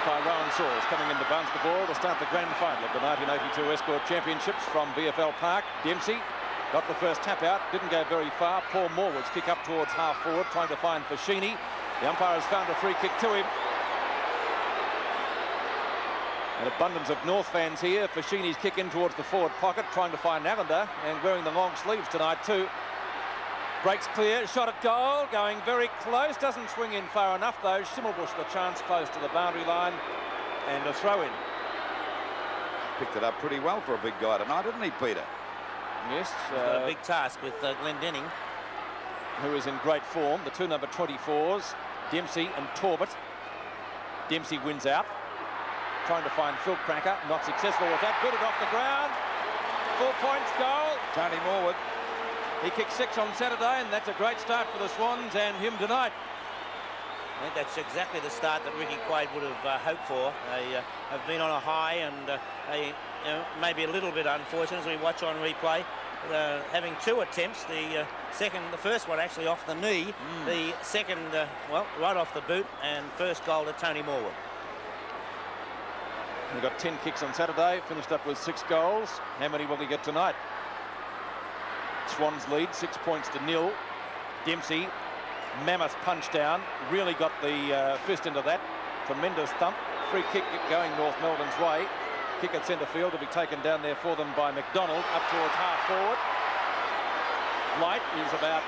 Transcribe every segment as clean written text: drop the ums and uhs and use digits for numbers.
Umpire Rowan Saws coming in to bounce the ball to start the grand final of the 1982 Escort Championships from VFL Park. Dempsey got the first tap out, didn't go very far. Paul MORWOOD's kick up towards half forward, trying to find Fashini. The umpire has found a free kick to him. An abundance of North fans here. Fashini's kick in towards the forward pocket, trying to find Allender, and wearing the long sleeves tonight too. Breaks clear, shot at goal, going very close, doesn't swing in far enough though. Schimmelbusch the chance close to the boundary line, and a throw in. Picked it up pretty well for a big guy tonight, didn't he, Peter? Yes. He's got a big task with Glendenning, who is in great form. The two number 24s, Dempsey and Torbett. Dempsey wins out, trying to find Phil Cracker, not successful with that. Good it off the ground. 4 points, goal. Tony Morwood. He kicked 6 on Saturday, and that's a great start for the Swans and him tonight. I think that's exactly the start that Ricky Quaid would have hoped for. They have been on a high, and maybe a little bit unfortunate as we watch on replay. Having 2 attempts, the first one actually off the knee, the second, well, right off the boot, and first goal to Tony Morwood. He got 10 kicks on Saturday, finished up with 6 goals. How many will he get tonight? Swans lead 6 points to 0. Dempsey, mammoth punch down, really got the fist into that. Tremendous thump. Free kick going North Melbourne's way. Kick at centre field to be taken down there for them by McDonald, up towards half forward. BLIGHT is about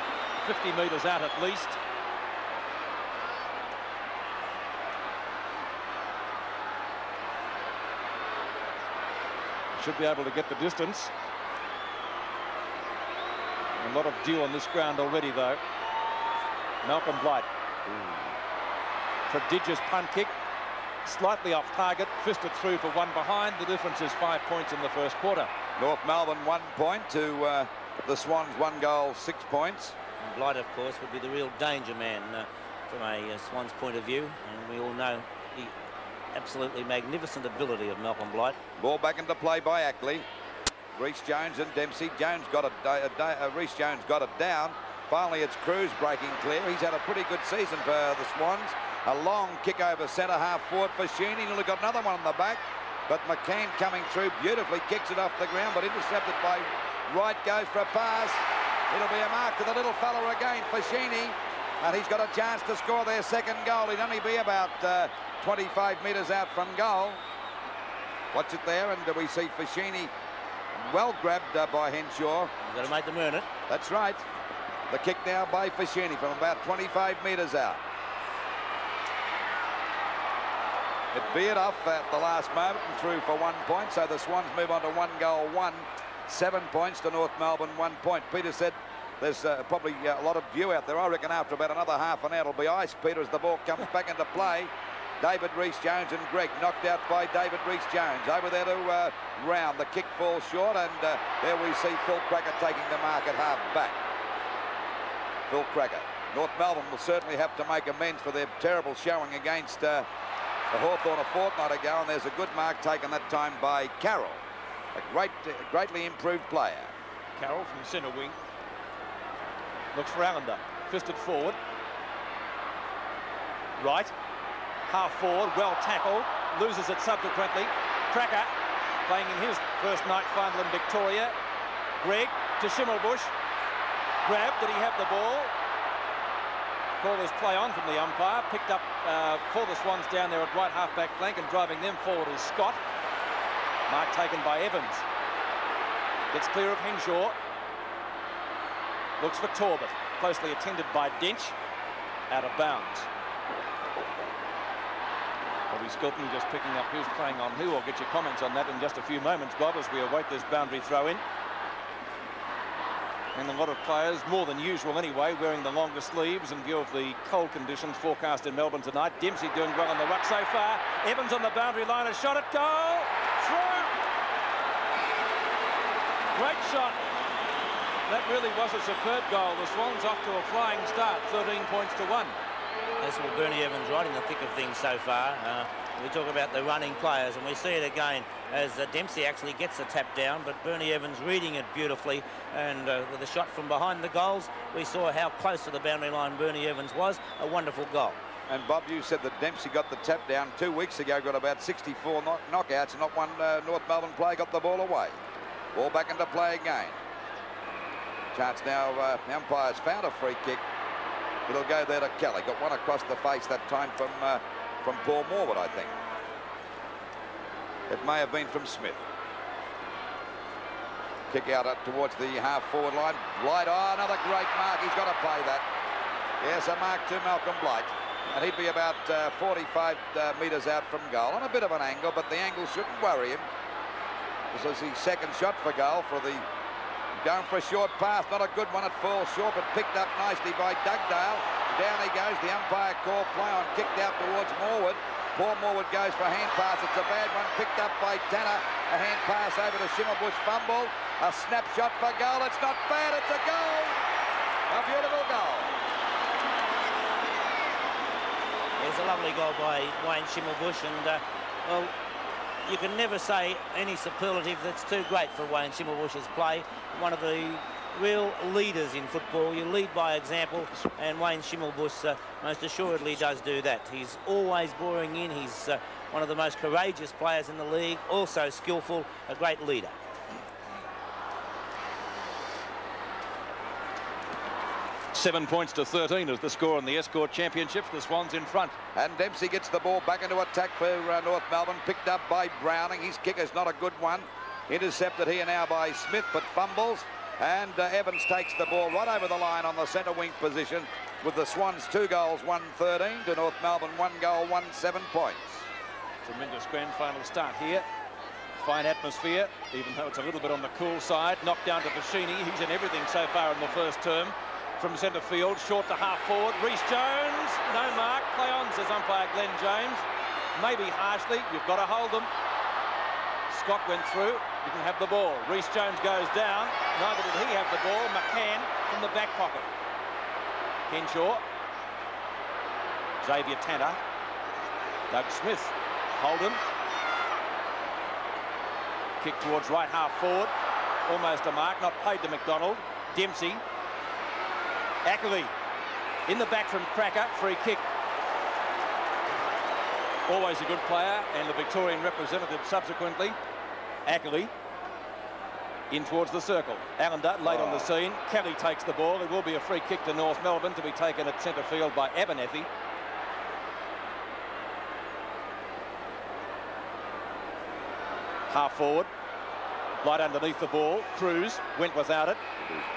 50 metres out at least. Should be able to get the distance. A lot of dew on this ground already, though. Malcolm BLIGHT. Prodigious punt kick. Slightly off target. Fisted through for one behind. The difference is 5 points in the first quarter. North Melbourne 1 point to the Swans 1 goal, 6 points. And BLIGHT, of course, would be the real danger man from a Swans point of view. And we all know the absolutely magnificent ability of Malcolm BLIGHT. Ball back into play by Ackley. Rhys Jones and Dempsey. Rhys Jones got it down. Finally, it's Cruz breaking clear. He's had a pretty good season for the Swans. A long kick over centre half forward for Sheeny. Nearly got another one on the back. But McCann coming through beautifully. Kicks it off the ground, but intercepted by Wright. Goes for a pass. It'll be a mark to the little fella again for Sheeny. And he's got a chance to score their second goal. He'd only be about 25 metres out from goal. Watch it there, and we see Fashini well grabbed by Henshaw. You've got to make them earn it. That's right. The kick now by Fashini from about 25 metres out. It veered off at the last moment and through for 1 point, so the Swans move on to 1 goal, 1. 7 points to North Melbourne, 1 point. Peter said there's probably a lot of dew out there. I reckon after about another half an hour it'll be ice, Peter, as the ball comes back into play. David Rhys-Jones and Greg knocked out by David Rhys-Jones. Over there to Round. The kick falls short, and there we see Phil Cracker taking the mark at half back. Phil Cracker. North Melbourne will certainly have to make amends for their terrible showing against the Hawthorn a fortnight ago, and there's a good mark taken that time by Carroll. A greatly improved player. Carroll from centre wing. Looks for Allender. Fisted forward. Right. Half forward, well tackled, loses it subsequently. Cracker playing in his first night final in Victoria. Greg to Schimmelbusch. Grab, did he have the ball? Call his play on from the umpire. Picked up for the Swans down there at right half-back flank, and driving them forward is Scott. Mark taken by Evans. Gets clear of Henshaw. Looks for Torbett. Closely attended by Dench. Out of bounds. Bobby Skilton just picking up who's playing on who. I'll get your comments on that in just a few moments, Bob, as we await this boundary throw-in. And a lot of players, more than usual anyway, wearing the longer sleeves in view of the cold conditions forecast in Melbourne tonight. Dempsey doing well on the ruck so far. Evans on the boundary line, a shot at goal. Through. Great shot. That really was a superb goal. The Swans off to a flying start, 13 points to 1. That's what Bernie Evans right in the thick of things so far. We talk about the running players, and we see it again as Dempsey actually gets the tap down, but Bernie Evans reading it beautifully, and with a shot from behind the goals, we saw how close to the boundary line Bernie Evans was. A wonderful goal. And Bob, you said that Dempsey got the tap down 2 weeks ago, got about 64 knockouts, and not one North Melbourne player got the ball away. Ball back into play again. Chance now, the umpire's found a free kick. It'll go there to Kelly. Got one across the face that time from Paul Morwood, I think. It may have been from Smith. Kick out towards the half-forward line. Blight, oh, another great mark. He's got to play that. Yes, a mark to Malcolm Blight. And he'd be about 45 metres out from goal. On a bit of an angle, but the angle shouldn't worry him. This is his second shot for goal for the... Going for a short pass, not a good one. It falls short, but picked up nicely by Dugdale. Down he goes. The umpire called play on, kicked out towards Morwood. Poor Morwood goes for a hand pass. It's a bad one, picked up by Tanner. A hand pass over to Schimmelbusch, fumble. A snapshot for goal. It's not bad, it's a goal. A beautiful goal. It's a lovely goal by Wayne Schimmelbusch, and well, you can never say any superlative that's too great for Wayne Schimmelbusch's play. One of the real leaders in football. You lead by example, and Wayne Schimmelbusch most assuredly does do that. He's always boring in. He's one of the most courageous players in the league, also skillful, a great leader. Seven points to 13 is the score in the Escort Championships. The Swans in front. And Dempsey gets the ball back into attack for North Melbourne. Picked up by Browning. His kick is not a good one. Intercepted here now by Smith, but fumbles. And Evans takes the ball right over the line on the centre wing position, with the Swans 2 goals, 1-13 to North Melbourne 1 goal, 1-7 points. Tremendous grand final start here. Fine atmosphere, even though it's a little bit on the cool side. Knocked down to Bashini. He's in everything so far in the first term. From centre field, short to half forward. Rhys Jones, no mark. Play on, says umpire Glenn James. Maybe harshly, you've got to hold them. Scott went through, didn't have the ball. Rhys Jones goes down. Neither did he have the ball. McCann from the back pocket. Henshaw. Xavier Tanner. Doug Smith. Holden. Kick towards right half forward. Almost a mark, not played to McDonald. Dempsey. Ackley in the back from Cracker, free kick. Always a good player, and the Victorian representative subsequently. Ackley in towards the circle. Allender late on the scene. Kelly takes the ball. It will be a free kick to North Melbourne to be taken at centre field by Abernethy. Half forward. Blight underneath the ball. Cruz went without it.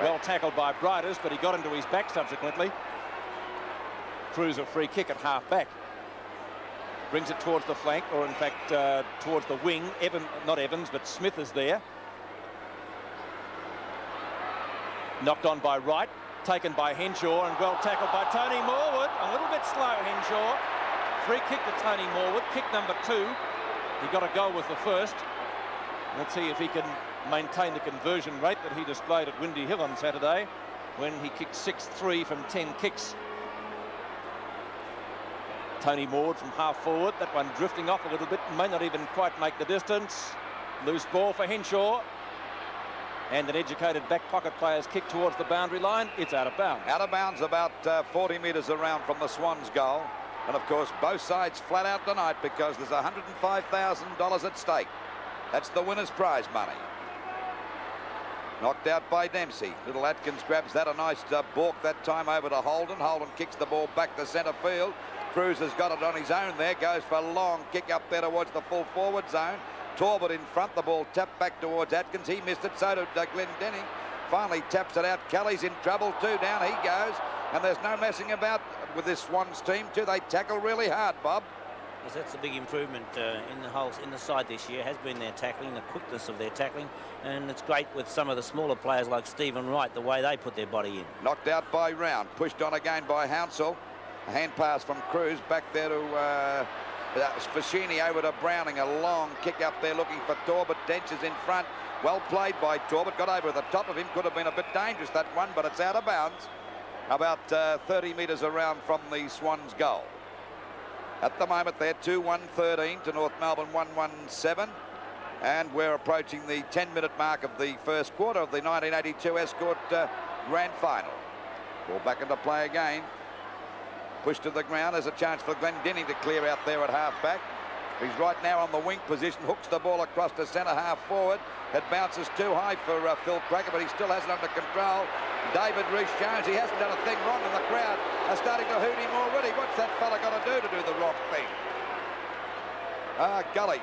Well tackled by Briders, but he got into his back subsequently. Cruz a free kick at half back. Brings it towards the flank, or in fact towards the wing. Not Evans, but Smith is there. Knocked on by Wright, taken by Henshaw, and well tackled by Tony Morwood. A little bit slow, Henshaw. Free kick to Tony Morwood, kick number 2. He got a goal with the first. Let's see if he can maintain the conversion rate that he displayed at Windy Hill on Saturday, when he kicked 6-3 from 10 kicks. Tony Morwood from half forward. That one drifting off a little bit, may not even quite make the distance. Loose ball for Henshaw. And an educated back pocket player's kick towards the boundary line. It's out of bounds. Out of bounds about 40 metres around from the Swans goal. And of course, both sides flat out tonight because there's $105,000 at stake. That's the winner's prize money. Knocked out by Dempsey. Little Atkins grabs that. A nice balk that time over to Holden. Holden kicks the ball back to centre field. Cruz has got it on his own there. Goes for a long kick up there towards the full forward zone. Talbot in front. The ball tapped back towards Atkins. He missed it. So did Glenn Denning. Finally taps it out. Kelly's in trouble too. Down he goes. And there's no messing about with this Swans team too. They tackle really hard, Bob. Yes, that's a big improvement in the side this year, has been their tackling, the quickness of their tackling, and it's great with some of the smaller players like Stephen Wright, the way they put their body in. Knocked out by Round, pushed on again by Hounsell. A hand pass from Cruz back there to Fascini over to Browning. A long kick up there looking for Talbot. Dench is in front. Well played by Talbot. Got over the top of him. Could have been a bit dangerous, that one, but it's out of bounds. About 30 metres around from the Swans goal. At the moment, they're 2-1-13 to North Melbourne 1-1-7. And we're approaching the 10-minute mark of the first quarter of the 1982 Escort Grand Final. Ball back into play again. Pushed to the ground. There's a chance for Glendinning to clear out there at half-back. He's right now on the wing position, hooks the ball across to centre half forward. It bounces too high for Phil Cracker, but he still has it under control. David Rees-Jones, he hasn't done a thing wrong, and the crowd are starting to hoot him already. What's that fella got to do the wrong thing? Gully.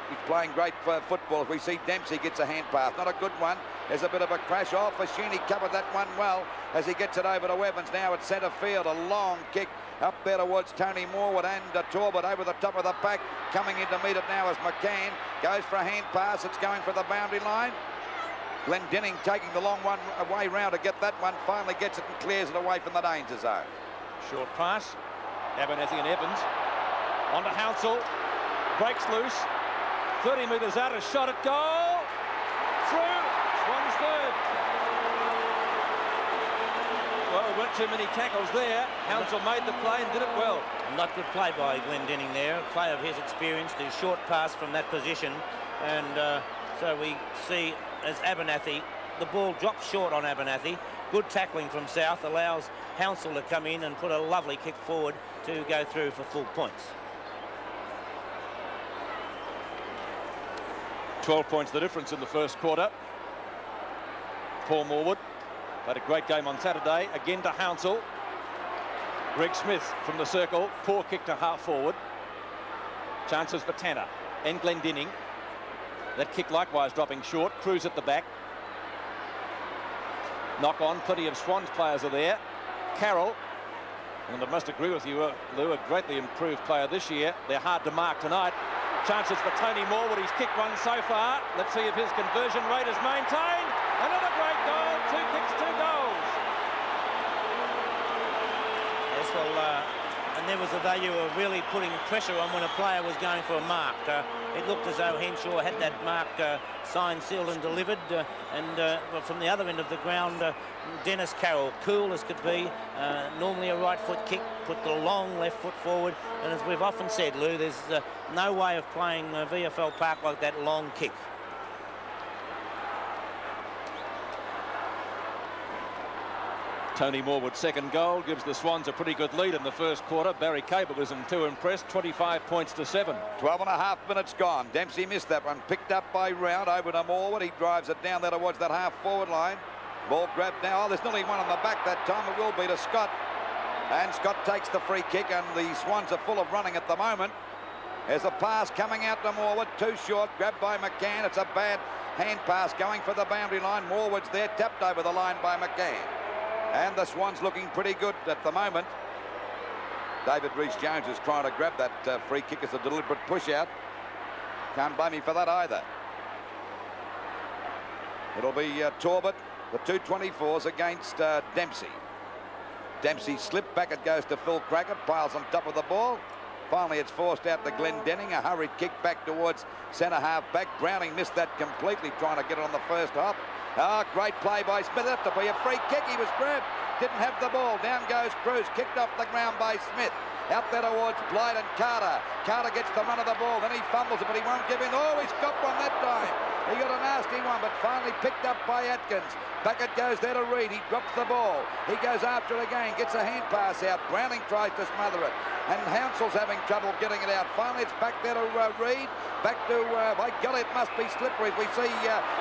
He's playing great football. If we see Dempsey gets a hand pass, not a good one. There's a bit of a crash off. Fashini covered that one well as he gets it over to Evans now at centre field. A long kick up there towards Tony Morwood and Torbett over the top of the pack. Coming in to meet it now as McCann goes for a hand pass. It's going for the boundary line. Glendinning taking the long one away round to get that one. Finally gets it and clears it away from the danger zone. Short pass. Abernethy and Evans. On to Hounsell. Breaks loose. 30 metres out. A shot at goal. Through. Swans third. Well, there weren't too many tackles there. Hounsell made the play and did it well. Not good play by Glendinning there. Play of his experience, the short pass from that position. And so we see as Abernethy, the ball drops short on Abernethy. Good tackling from South allows Hounsell to come in and put a lovely kick forward to go through for full points. 12 points the difference in the first quarter. Paul Morwood had a great game on Saturday. Again to Hounsell. Greg Smith from the circle. Poor kick to half forward. Chances for Tanner and Glendinning. That kick likewise dropping short. Cruz at the back. Knock on. Plenty of Swans players are there. Carroll. And I must agree with you, Lou, a greatly improved player this year. They're hard to mark tonight. Chances for Tony Morwood. He's kicked one so far. Let's see if his conversion rate is maintained. Another great goal. 2 kicks, 2 goals. Yes, well, and there was the value of really putting pressure on when a player was going for a mark. It looked as though Henshaw had that mark signed, sealed and delivered. And from the other end of the ground, Dennis Carroll, cool as could be, normally a right foot kick, put the long left foot forward. And as we've often said, Lou, there's no way of playing VFL Park like that long kick. Tony Morwood's second goal gives the Swans a pretty good lead in the first quarter. Barry Cable isn't too impressed. 25 points to 7. 12.5 minutes gone. Dempsey missed that one. Picked up by Round over to Morwood. He drives it down there towards that half forward line. Ball grabbed now. Oh, there's nearly one on the back that time. It will be to Scott. And Scott takes the free kick, and the Swans are full of running at the moment. There's a pass coming out to Morwood. Too short. Grabbed by McCann. It's a bad hand pass going for the boundary line. Morwood's there. Tapped over the line by McCann. And the Swans looking pretty good at the moment. David Rees-Jones is trying to grab that free kick as a deliberate push out. Can't blame him for that either. It'll be Torbett, the 224s against Dempsey. Dempsey slipped back. It goes to Phil Cracker. Piles on top of the ball. Finally, it's forced out to Glendinning. A hurried kick back towards centre half back. Browning missed that completely, trying to get it on the first hop. Great play by Smith. It had to be a free kick. He was grabbed. Didn't have the ball. Down goes Cruz. Kicked off the ground by Smith. Out there towards Blight and Carter. Carter gets the run of the ball. Then he fumbles it, but he won't give in. Oh, he's got one that time. He got a nasty one, but finally picked up by Atkins. Back it goes there to Reed. He drops the ball. He goes after it again. Gets a hand pass out. Browning tries to smother it. And Hounsell's having trouble getting it out. Finally, it's back there to Reed. Back to, by golly, it must be slippery. We see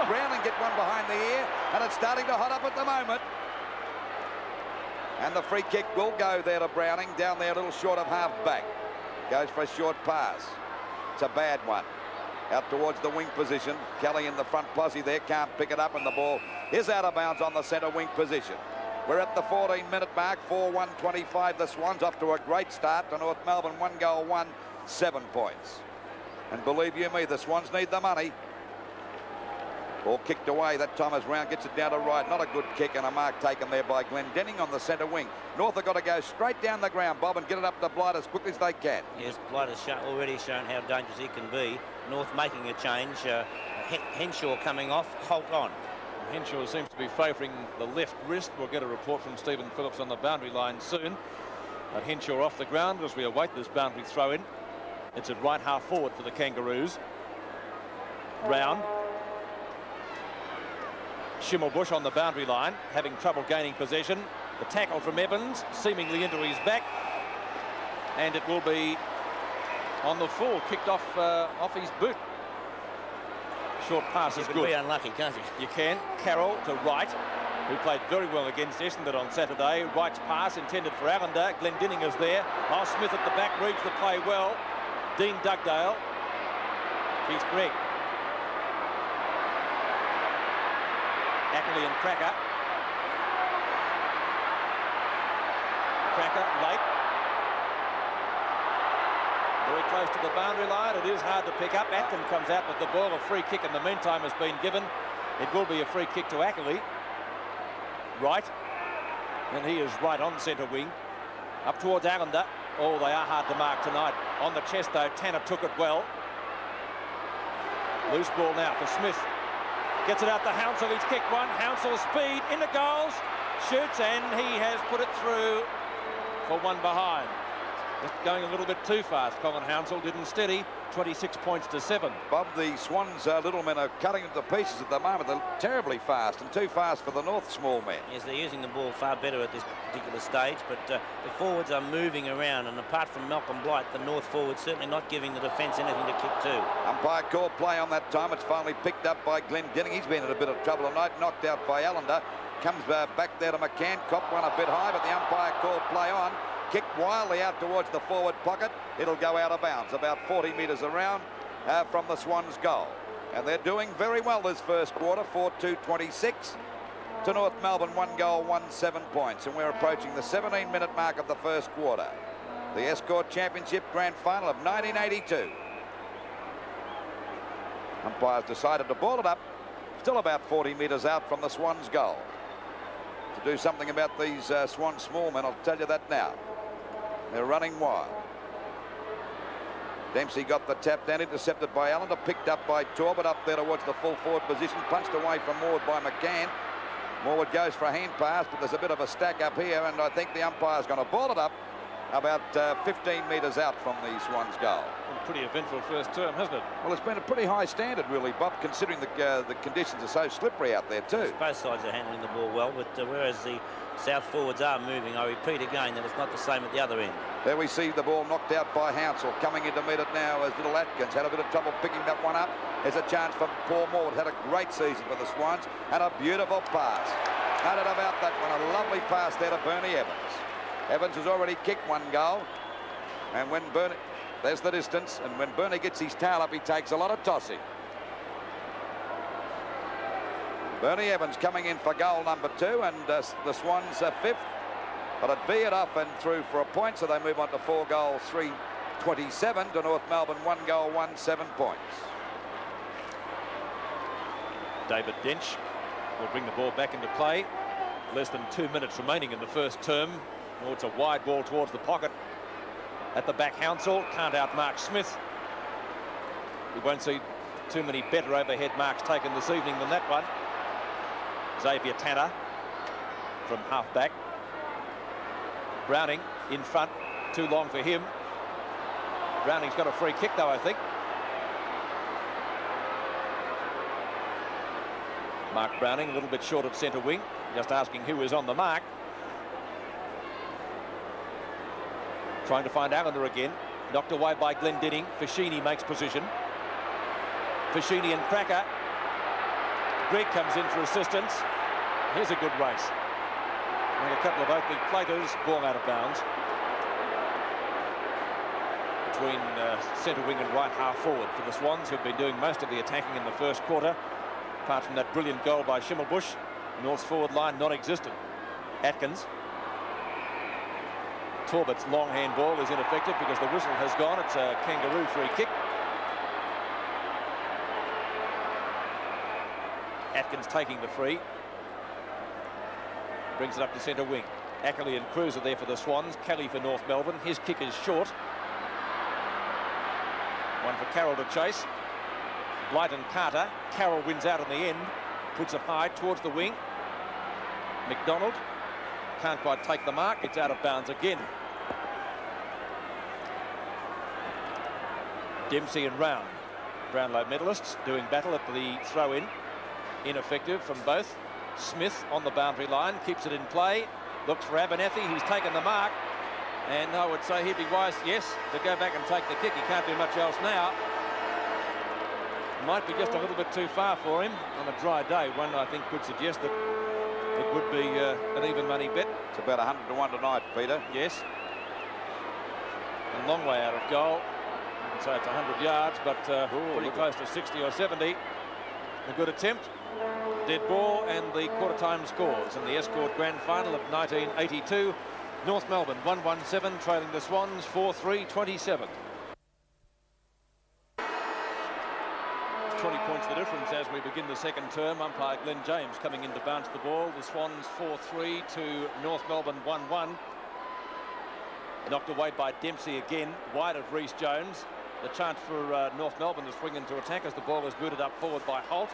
Browning get one behind the ear, and it's starting to hot up at the moment. And the free kick will go there to Browning, down there a little short of half back. Goes for a short pass. It's a bad one. Out towards the wing position. Kelly in the front posse there, can't pick it up, and the ball is out of bounds on the centre wing position. We're at the 14-minute mark, 4-1-25. The Swans off to a great start to North Melbourne. 1 goal, 1, 7 points. And believe you me, the Swans need the money. Ball kicked away. That time as Round gets it down to right. Not a good kick, and a mark taken there by Glendinning on the centre wing. North have got to go straight down the ground, Bob, and get it up to Blight as quickly as they can. Yes, Blight has already shown how dangerous he can be. North making a change. Henshaw coming off. Holt on. Henshaw seems to be favouring the left wrist. We'll get a report from Stephen Phillips on the boundary line soon. But Henshaw off the ground as we await this boundary throw in. It's at right half forward for the Kangaroos. Round. Schimmelbusch on the boundary line, having trouble gaining possession. The tackle from Evans, seemingly into his back. And it will be on the full, kicked off his boot. Short pass is good. You can be unlucky, can't you? You can. Carroll to Wright, who played very well against Essendon on Saturday. Wright's pass intended for Allender. Glendinning is there. Oh, Smith at the back reads the play well. Dean Dugdale. Here's Greg. Ackley and Cracker. Cracker late. Very close to the boundary line. It is hard to pick up. Atkin comes out with the ball. A free kick in the meantime has been given. It will be a free kick to Ackley. Right. And he is right on centre wing. Up towards Allender. Oh, they are hard to mark tonight. On the chest, though, Tanner took it well. Loose ball now for Smith. Gets it out to Hounsell. He's kicked one. Hounsell speed into goals. Shoots, and he has put it through for one behind. Just going a little bit too fast. Colin Hounsell didn't steady. 26 points to 7. Bob, the Swans little men are cutting into pieces at the moment. They're terribly fast and too fast for the North small men. Yes, they're using the ball far better at this particular stage, but the forwards are moving around, and apart from Malcolm Blight, the North forwards certainly not giving the defence anything to kick to. Umpire called play on that time. It's finally picked up by Glendinning. He's been in a bit of trouble tonight, knocked out by Allender. Comes back there to McCann. Copped one a bit high, but the umpire called play on. Kicked wildly out towards the forward pocket. It'll go out of bounds, about 40 metres around from the Swans' goal. And they're doing very well this first quarter, 4-2-26 to North Melbourne, 1 goal, 7 points. And we're approaching the 17-minute mark of the first quarter. The ESCORT Championship Grand Final of 1982. Umpires decided to ball it up, still about 40 metres out from the Swans' goal. To do something about these Swan small men, I'll tell you that now. They're running wild. Dempsey got the tap down, intercepted by Allender, picked up by Torbett up there towards the full forward position, punched away from MORWOOD by McCann. MORWOOD goes for a hand pass, but there's a bit of a stack up here, and I think the umpire's going to ball it up about 15 metres out from the Swans' goal. Pretty eventful first term, hasn't it? Well, it's been a pretty high standard, really, Bob, considering the conditions are so slippery out there, too. Both sides are handling the ball well, but whereas the South forwards are moving, I repeat again that it's not the same at the other end. There we see the ball knocked out by Hounsell. Coming in to meet it now as little Atkins. Had a bit of trouble picking that one up. There's a chance for Paul MORWOOD. Had a great season for the Swans, and a beautiful pass. No doubt about that one. A lovely pass there to Bernie Evans. Evans has already kicked 1 goal, and when Bernie... There's the distance, and when Bernie gets his tail up, he takes a lot of tossing. Bernie Evans coming in for goal number 2, and the Swans are 5th. But it veered off and through for a point, so they move on to 4 goals, 3-27 to North Melbourne, 1 goal, 7 points. David Dench will bring the ball back into play. Less than 2 minutes remaining in the first term. Oh, it's a wide ball towards the pocket. At the back, Hounsell can't outmark Smith. We won't see too many better overhead marks taken this evening than that one. Xavier Tanner from half-back. Browning in front, too long for him. Browning's got a free kick, though, I think. Mark Browning, a little bit short of centre wing. Just asking who is on the mark. Trying to find Allender again. Knocked away by Glendinning. Fashini makes position. Fashini and Cracker. Greg comes in for assistance. Here's a good race. And a couple of opening platers. Ball out of bounds. Between centre wing and right half forward for the Swans, who've been doing most of the attacking in the first quarter. Apart from that brilliant goal by Schimmelbusch, North's forward line non-existent. Atkins. Torbett's long handball is ineffective because the whistle has gone. It's a kangaroo free kick. Atkins taking the free. Brings it up to centre wing. Ackley and Cruz are there for the Swans. Kelly for North Melbourne. His kick is short. One for Carroll to chase. Blight and Carter. Carroll wins out in the end. Puts it high towards the wing. McDonald can't quite take the mark. It's out of bounds again. Dempsey and Round. Brownlow medalists doing battle at the throw-in. Ineffective from both. Smith on the boundary line. Keeps it in play. Looks for Abernethy. He's taken the mark. And I would say he'd be wise, yes, to go back and take the kick. He can't do much else now. Might be just a little bit too far for him on a dry day. One, I think, could suggest that it would be an even money bet. It's about 100 to 1 tonight, Peter. Yes. A long way out of goal. You can say it's 100 yards, but pretty close to 60 or 70. A good attempt. Dead ball, and the quarter-time scores in the Escort Grand Final of 1982. North Melbourne 1-1-7, trailing the Swans 4-3-27. 20 points the difference as we begin the second term. Umpire Glenn James coming in to bounce the ball. The Swans 4-3 to North Melbourne 1-1. Knocked away by Dempsey again, wide of Rhys Jones. The chance for North Melbourne to swing into attack as the ball is booted up forward by Holt.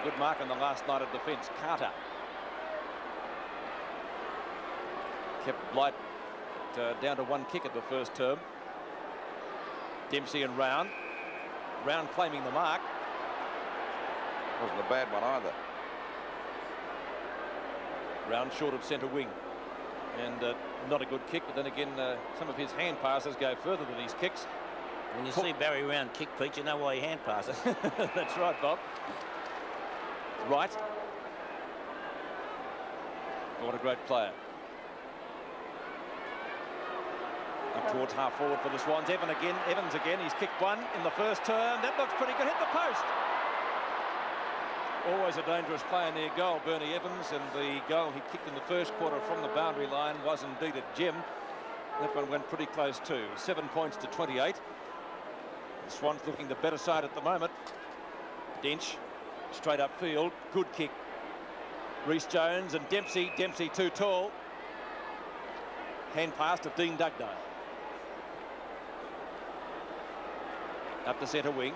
A good mark on the last night of defence, Carter. Kept BLIGHT down to one kick at the first term. Dempsey and Round. Round claiming the mark. Wasn't a bad one either. Round short of centre wing. And not a good kick, but then again, some of his hand passes go further than his kicks. When you see Barry Round kick, Pete, you know why he hand passes. That's right, Bob. Right. What a great player. Up towards half forward for the Swans. Evans again. He's kicked one in the first turn. That looks pretty good. Hit the post. Always a dangerous player near goal, Bernie Evans, and the goal he kicked in the first quarter from the boundary line was indeed a gem. That one went pretty close too. 7 points to 28. The Swans looking the better side at the moment. Dench, straight up field, good kick. Rhys Jones and Dempsey. Dempsey too tall. Hand pass to Dean Dugdale. Up the centre wing.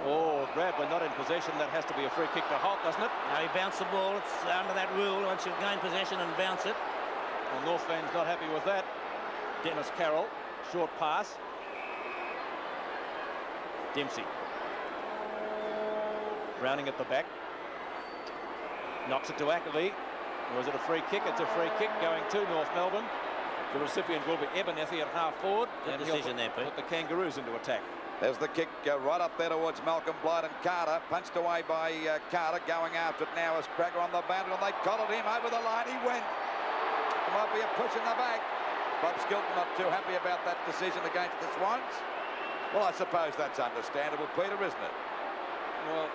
Oh, grab when not in possession. That has to be a free kick to Holt, doesn't it? No, he bounced the ball. It's under that rule. Once you've gained possession and bounce it. Well, North fans not happy with that. Dennis Carroll, short pass. Dempsey. Browning at the back. Knocks it to Ackerley. Or is it a free kick? It's a free kick going to North Melbourne. The recipient will be Abernethy at half forward. Good decision there, Pete. Put the Kangaroos into attack. There's the kick right up there towards Malcolm Blight and Carter. Punched away by Carter. Going after it now is Cracker on the boundary. And they collared him over the line. He went. There might be a push in the back. Bob Skilton not too happy about that decision against the Swans. Well, I suppose that's understandable, Peter, isn't it? Well,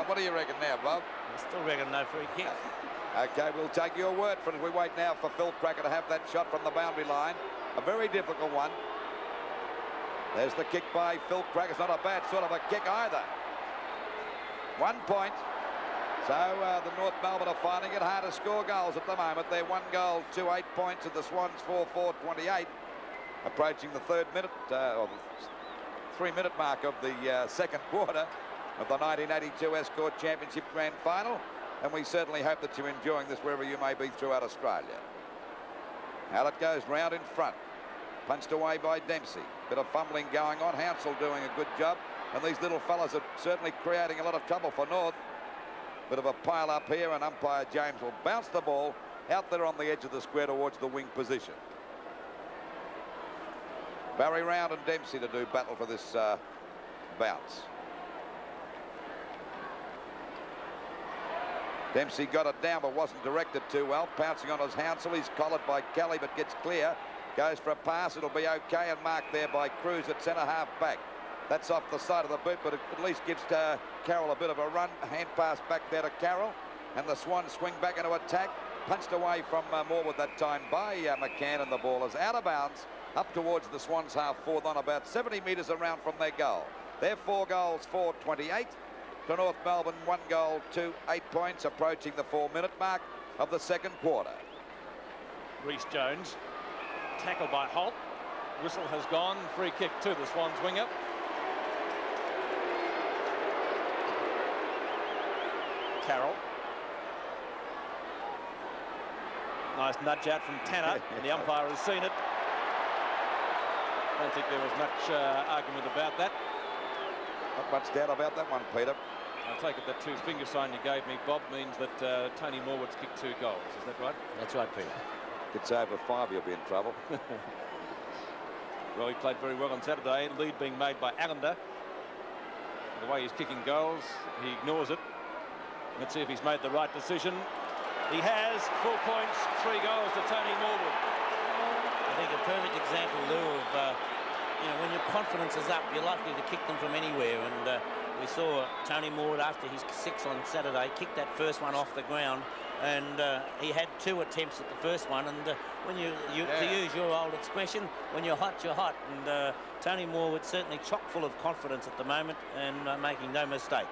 what do you reckon now, Bob? I still reckon no free kick. Okay, we'll take your word for it. We wait now for Phil Cracker to have that shot from the boundary line. A very difficult one. There's the kick by Phil Cracker. It's not a bad sort of a kick either. 1 point. So the North Melbourne are finding it hard to score goals at the moment. They're 1 goal to 8 points, and the Swans 4-4-28. Approaching the 3rd minute, or the 3-minute mark of the second quarter of the 1982 Escort Championship Grand Final. And we certainly hope that you're enjoying this wherever you may be throughout Australia. Out it goes, Round in front. Punched away by Dempsey. Bit of fumbling going on. Hounsell doing a good job. And these little fellas are certainly creating a lot of trouble for North. Bit of a pile up here, and umpire James will bounce the ball out there on the edge of the square towards the wing position. Barry Round and Dempsey to do battle for this bounce. Dempsey got it down but wasn't directed too well. Pouncing on his Hounsell. He's collared by Kelly but gets clear. Goes for a pass. It'll be okay and marked there by Cruz at centre half back. That's off the side of the boot, but it at least gives Carroll a bit of a run. Hand pass back there to Carroll. And the Swans swing back into attack. Punched away from Morwood that time by McCann, and the ball is out of bounds up towards the Swans half forward on about 70 metres around from their goal. They're 4 goals, 4-28. To North Melbourne, 1 goal to 8 points, approaching the 4-minute mark of the second quarter. Rhys Jones, tackled by Holt. Whistle has gone. Free kick to the Swans winger. Carroll. Nice nudge out from Tanner, and the umpire has seen it. I don't think there was much argument about that. Not much doubt about that one, Peter. I take it that two-finger sign you gave me, Bob, means that Tony Morwood's kicked 2 goals. Is that right? That's right, Peter. It's over 5, you'll be in trouble. Well, he played very well on Saturday. Lead being made by Allender. The way he's kicking goals, he ignores it. Let's see if he's made the right decision. He has. 4 points, 3 goals to Tony Morwood. I think a perfect example, Lou, of you know, when your confidence is up, you're likely to kick them from anywhere. And we saw Tony Morwood, after his 6 on Saturday, kick that first one off the ground. And he had 2 attempts at the first one. And when to use your old expression, when you're hot, you're hot. And Tony Morwood certainly chock full of confidence at the moment and making no mistake.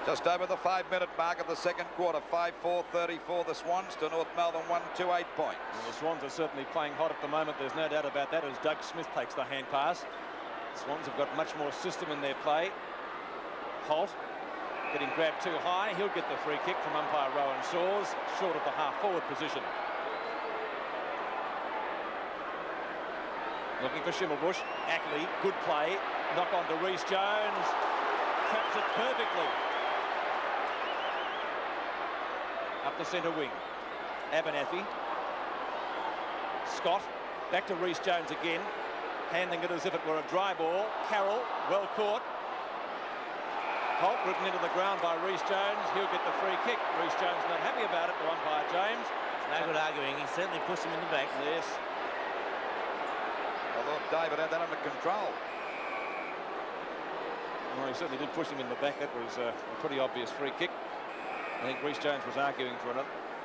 Just over the 5-minute mark of the second quarter. 5-4-34 the Swans to North Melbourne 1-2-8 points. Well, the Swans are certainly playing hot at the moment. There's no doubt about that as Doug Smith takes the hand pass. The Swans have got much more system in their play. Holt getting grabbed too high. He'll get the free kick from umpire Rowan Shaw's, short of the half-forward position. Looking for Schimmelbusch. Ackley, good play. Knock on to Rhys Jones. Traps it perfectly. Up the centre wing. Abernethy. Scott. Back to Rhys Jones again. Handling it as if it were a dry ball. Carroll, well caught. Holt ridden into the ground by Rhys Jones. He'll get the free kick. Rhys Jones not happy about it to umpire James. No good arguing. He certainly pushed him in the back. Yes. I thought David had that under control. Well, he certainly did push him in the back. That was a pretty obvious free kick. I think Rhys Jones was arguing for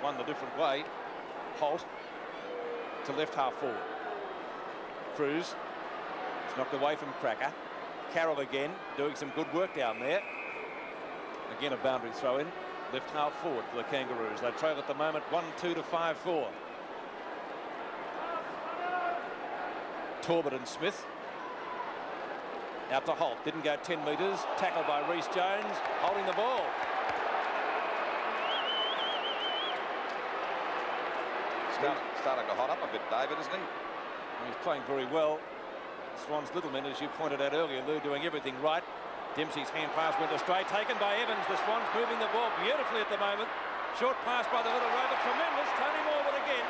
one the different way. Holt to left half forward. Cruz. It's knocked away from Cracker. Carroll again doing some good work down there. Again a boundary throw in. Left half forward for the Kangaroos. They trail at the moment 1-2 to 5-4. Torbett and Smith. Out to Holt. Didn't go 10 metres. Tackled by Rhys Jones. Holding the ball. Starting to hot up a bit, David, isn't he? He's playing very well. Swans little men, as you pointed out earlier, Lou doing everything right. Dempsey's hand pass went astray, taken by Evans. The Swans moving the ball beautifully at the moment. Short pass by the little rover, tremendous. Tony Morwood again.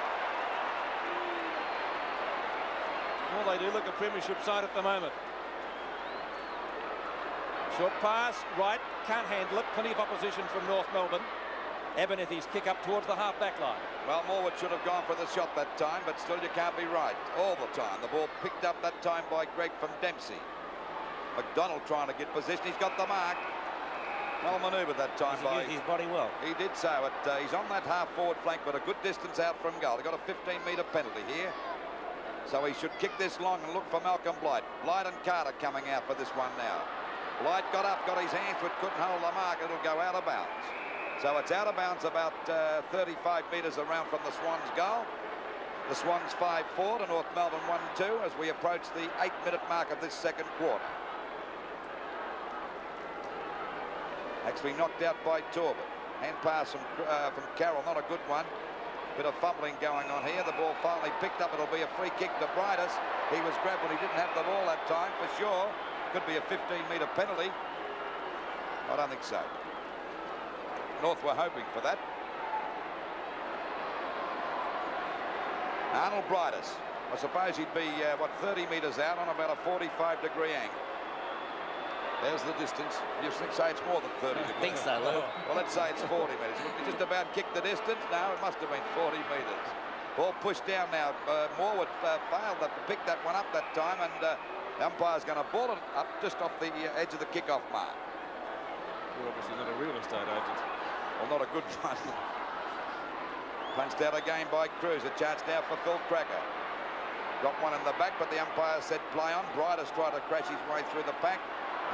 Well, they do look a premiership side at the moment. Short pass, right, can't handle it. Plenty of opposition from North Melbourne. Abernethy's kick up towards the half-back line. Well, Morwood should have gone for the shot that time, but still you can't be right all the time. The ball picked up that time by Greg from Dempsey. McDonald trying to get position. He's got the mark. Well manoeuvred that time by... He used his body well. He did so. He's on that half-forward flank, but a good distance out from goal. They've got a 15-metre penalty here. So he should kick this long and look for Malcolm Blight. Blight and Carter coming out for this one now. Blight got up, got his hands to it, couldn't hold the mark. It'll go out of bounds. So it's out of bounds about 35 metres around from the Swans' goal. The Swans 5-4 to North Melbourne 1-2 as we approach the 8-minute mark of this second quarter. Actually knocked out by Torbett. Hand pass from Carroll, not a good one. Bit of fumbling going on here. The ball finally picked up. It'll be a free kick to Brightus. He was grabbed when he didn't have the ball that time for sure. Could be a 15-metre penalty. I don't think so. North were hoping for that. Arnold Brightus. I suppose he'd be, 30 metres out on about a 45-degree angle. There's the distance. You say it's more than 30 degrees. I think so, Lou. Well, let's say it's 40 metres. We just about kicked the distance. No, it must have been 40 metres. Ball pushed down now. Morwood failed to pick that one up that time, and the umpire's going to ball it up just off the edge of the kickoff mark. You're obviously not a real estate agent. Well, not a good one. Punched out again by Cruz. A chance now for Phil Cracker. Got one in the back, but the umpire said play on. Brightus tried to crash his way through the pack.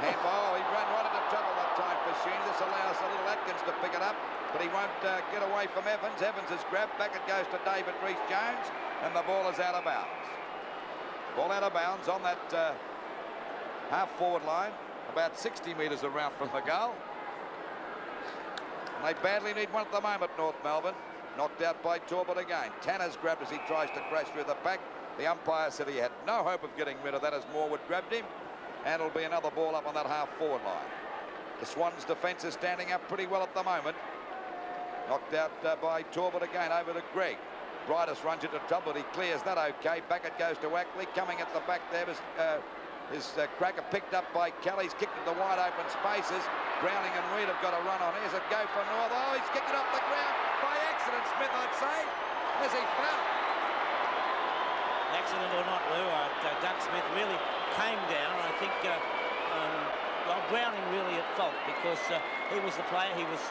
Oh, he ran right into trouble that time for Sheen. This allows a little Atkins to pick it up, but he won't get away from Evans. Evans is grabbed. Back it goes to David Rhys Jones, and the ball is out of bounds. Ball out of bounds on that half-forward line, about 60 metres around from the goal. And they badly need one at the moment, North Melbourne. Knocked out by Torbett again. Tanner's grabbed as he tries to crash through the pack. The umpire said he had no hope of getting rid of that as Morwood grabbed him, and it'll be another ball up on that half-forward line. The Swans' defence is standing up pretty well at the moment. Knocked out by Talbot again, over to Greg. Brightest runs into trouble, he clears that okay. Back it goes to Ackley. Coming at the back there is Cracker, picked up by Kelly's, kicked into wide open spaces. Browning and Reid have got a run on. Here's a go for North. Oh, he's kicked it off the ground by accident, Smith, I'd say, as he fell. Accident or not, Lou, Doug Smith really came down. I think well, Browning really at fault because he was the player. He was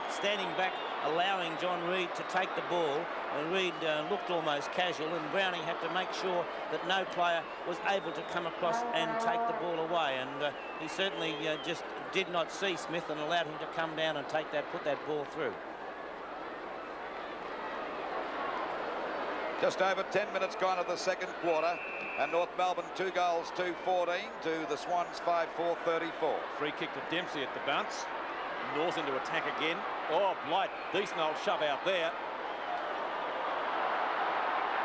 standing back, allowing John Reid to take the ball. And Reid looked almost casual, and Browning had to make sure that no player was able to come across and take the ball away. And he certainly just did not see Smith and allowed him to come down and put that ball through. Just over 10 minutes gone of the second quarter, and North Melbourne 2 goals, 2-14 to the Swans 5-4-34. Free kick to Dempsey at the bounce. North into attack again. Oh, BLIGHT, decent old shove out there.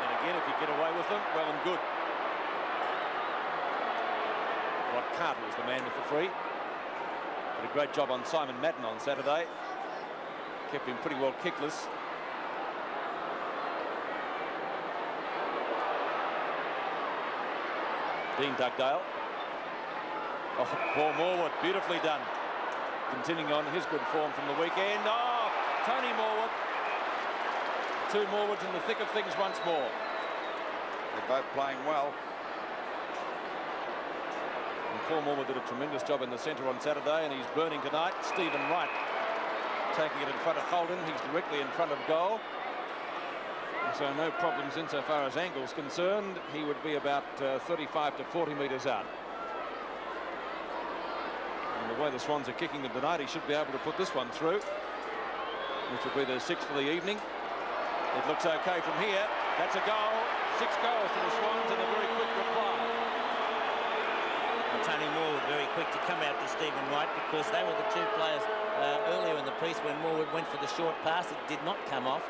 And again, if you get away with them, well and good. Rod Carter was the man with the free. Did a great job on Simon Madden on Saturday. Kept him pretty well kickless. Dean Dugdale. Oh, Paul Morwood, beautifully done. Continuing on his good form from the weekend. Oh, Tony Morwood. 2 Morwoods in the thick of things once more. They're both playing well. And Paul Morwood did a tremendous job in the centre on Saturday, and he's burning tonight. Stephen Wright taking it in front of Holden. He's directly in front of goal. So no problems insofar as angle's concerned. He would be about 35 to 40 metres out. And the way the Swans are kicking them tonight, he should be able to put this one through, which will be the 6th for the evening. It looks okay from here. That's a goal. 6 goals to the Swans and a very quick reply. And Tony Morwood very quick to come out to Stephen Wright, because they were the 2 players earlier in the piece when Morwood went for the short pass. It did not come off.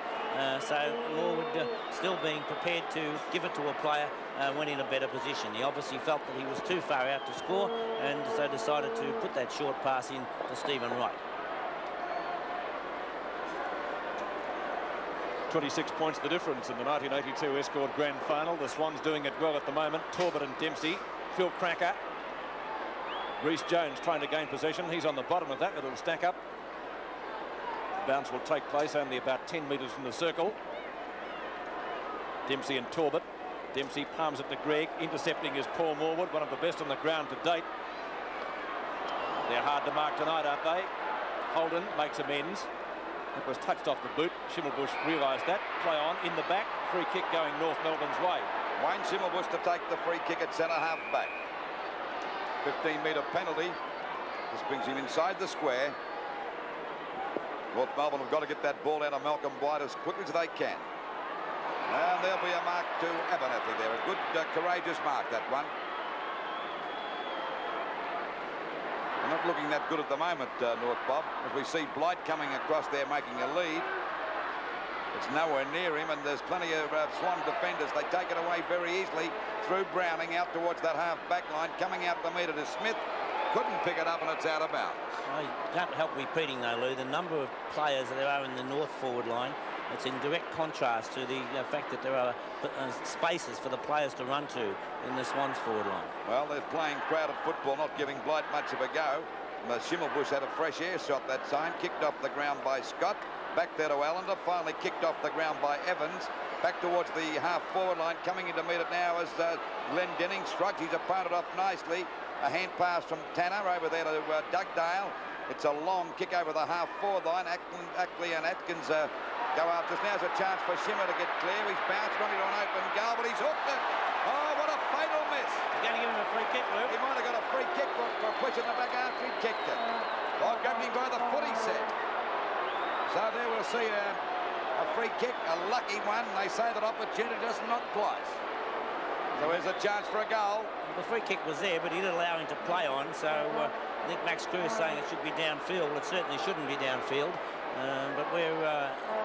So Morwood still being prepared to give it to a player when in a better position. He obviously felt that he was too far out to score, and so decided to put that short pass in to Stephen Wright. 26 points the difference in the 1982 Escort Grand Final. The Swans doing it well at the moment. Talbot and Dempsey. Phil Cracker. Rhys Jones trying to gain possession. He's on the bottom of that little stack up. Bounce will take place only about 10 metres from the circle. Dempsey and Talbot. Dempsey palms it to Greg. Intercepting is Paul Morwood, one of the best on the ground to date. They're hard to mark tonight, aren't they? Holden makes amends. It was touched off the boot. Schimmelbusch realised that. Play on in the back. Free kick going North Melbourne's way. Wayne Schimmelbusch to take the free kick at centre-half back. 15-metre penalty. This brings him inside the square. North Melbourne have got to get that ball out of Malcolm Blight as quickly as they can. And there'll be a mark to Abernethy there. A good, courageous mark, that one. They're not looking that good at the moment, North Bob. As we see BLIGHT coming across there making a lead. It's nowhere near him, and there's plenty of Swan defenders. They take it away very easily through Browning out towards that half-back line. Coming out the metre to Smith. Couldn't pick it up, and it's out of bounds. I can't help repeating though, Lou, the number of players that there are in the north forward line. It's in direct contrast to the fact that there are spaces for the players to run to in the Swans forward line. Well, they're playing crowded football, not giving BLIGHT much of a go. Schimmelbusch had a fresh air shot that time, kicked off the ground by Scott. Back there to Allender, finally kicked off the ground by Evans. Back towards the half-forward line, coming in to meet it now as Glenn Denning shrugs. He's opponent off nicely. A hand pass from Tanner over there to Dugdale. It's a long kick over the half-forward line. Ackley and Atkins go after. Now's a chance for Shimmer to get clear. He's bounced on it on open goal, but he's hooked it. Oh, what a fatal miss. You're going to give him a free kick, Lou? He might have got a free kick for pushing the back after he kicked it. Oh, grabbed him by the foot, he said. So there we'll see a free kick, a lucky one. They say that opportunity does not twice. So there's a chance for a goal. The free kick was there, but he didn't allow him to play on. So I think Max Crew is saying it should be downfield. Well, it certainly shouldn't be downfield. But where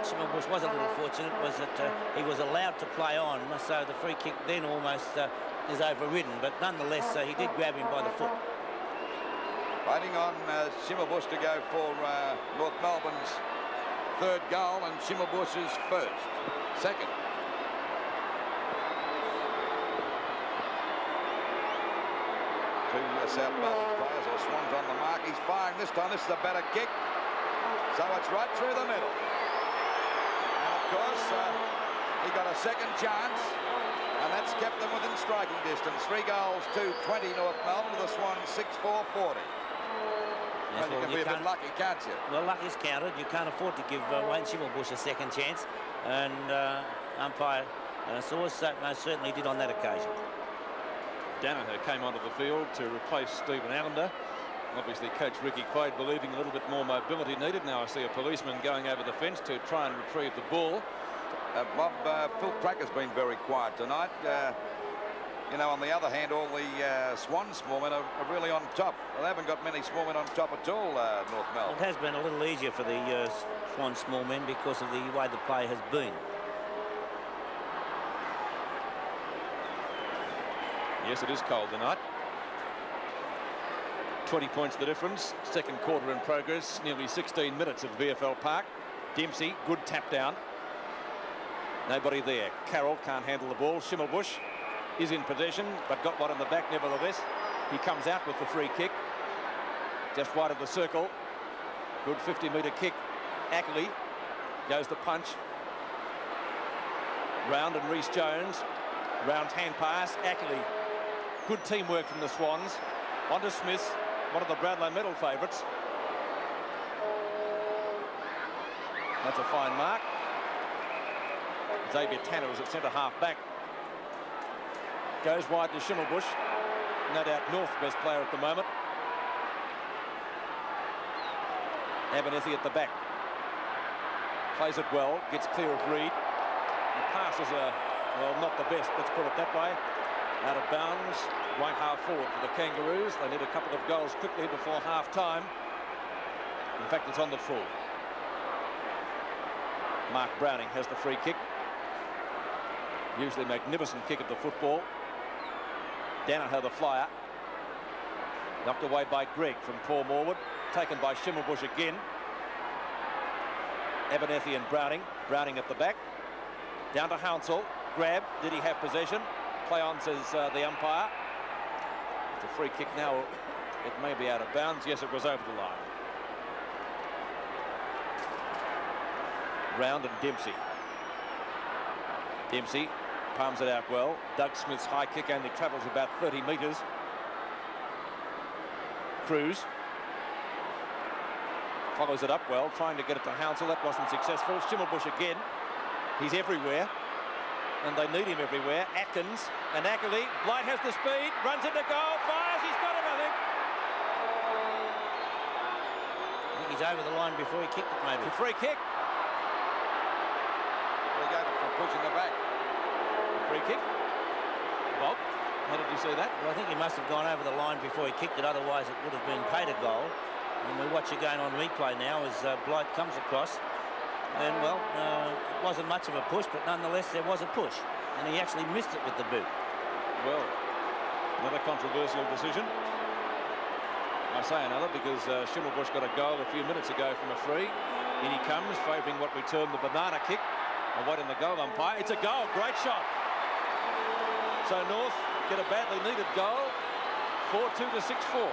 Schimmelbusch was a little fortunate was that he was allowed to play on, so the free kick then almost is overridden. But nonetheless, he did grab him by the foot. Waiting on Schimmelbusch to go for North Melbourne's third goal and Schimmelbusch's first. Second. Two South Melbourne players or Swans on the mark. He's firing this time. This is a better kick. So it's right through the middle. And of course, he got a second chance. And that's kept them within striking distance. 3 goals to 20 North Melbourne to the Swans 6-4 40. Yes, well, you can be a bit lucky, can't you? Well, luck is counted. You can't afford to give Wayne Schimmelbusch a second chance. And umpire Source most certainly did on that occasion. Danaher came onto the field to replace Stephen Allender. Obviously, Coach Ricky Quaid believing a little bit more mobility needed. Now I see a policeman going over the fence to try and retrieve the ball. Bob, Phil Cracker's been very quiet tonight. You know, on the other hand, all the Swan small men are really on top. Well, they haven't got many small men on top at all, North Melbourne. It has been a little easier for the Swan small men because of the way the play has been. Yes, it is cold tonight. 20 points the difference. Second quarter in progress. Nearly 16 minutes at VFL Park. Dempsey, good tap down. Nobody there. Carroll can't handle the ball. Schimmelbusch is in possession, but got one in the back nevertheless. He comes out with the free kick. Just wide of the circle. Good 50-metre kick. Ackley goes the punch. Round and Rhys Jones. Round hand pass. Ackley. Good teamwork from the Swans. On to Smith, one of the Brownlow medal favourites. That's a fine mark. Xavier Tanner is at centre-half back. Goes wide to Schimmelbusch. No doubt North best player at the moment. Abernethy at the back. Plays it well. Gets clear of Reed. The passes are, well, not the best. Let's put it that way. Out of bounds. Right half forward for the Kangaroos. They need a couple of goals quickly before half-time. In fact, it's on the full. Mark Browning has the free kick. Usually magnificent kick at the football. Danaher the flyer. Knocked away by Gregg from Paul Morwood. Taken by Schimmelbusch again. Abernethy and Browning. Browning at the back. Down to Hounsell. Grab. Did he have possession? Play on, says the umpire. It's a free kick now. It may be out of bounds. Yes, it was over the line. Round and Dempsey. Dempsey palms it out well. Doug Smith's high kick only travels about 30 metres. Cruz follows it up well, trying to get it to Hounsell. That wasn't successful. Schimmelbusch again. He's everywhere, and they need him everywhere. Atkins and Ackley. Blight has the speed, runs into goal, fires. He's got it, I think. I think he's over the line before he kicked it, maybe. The free kick. They go for pushing the back. Free kick. Bob, how did you see that? Well, I think he must have gone over the line before he kicked it, otherwise it would have been paid a goal. And we watch it going on replay now as Blight comes across. And, well, it wasn't much of a push, but nonetheless there was a push. And he actually missed it with the boot. Well, another controversial decision. I say another because Schimmelbusch got a goal a few minutes ago from a free. In he comes, favouring what we term the banana kick. Awaiting the goal umpire. It's a goal. Great shot. So North get a badly needed goal. 4-2 to 6-4.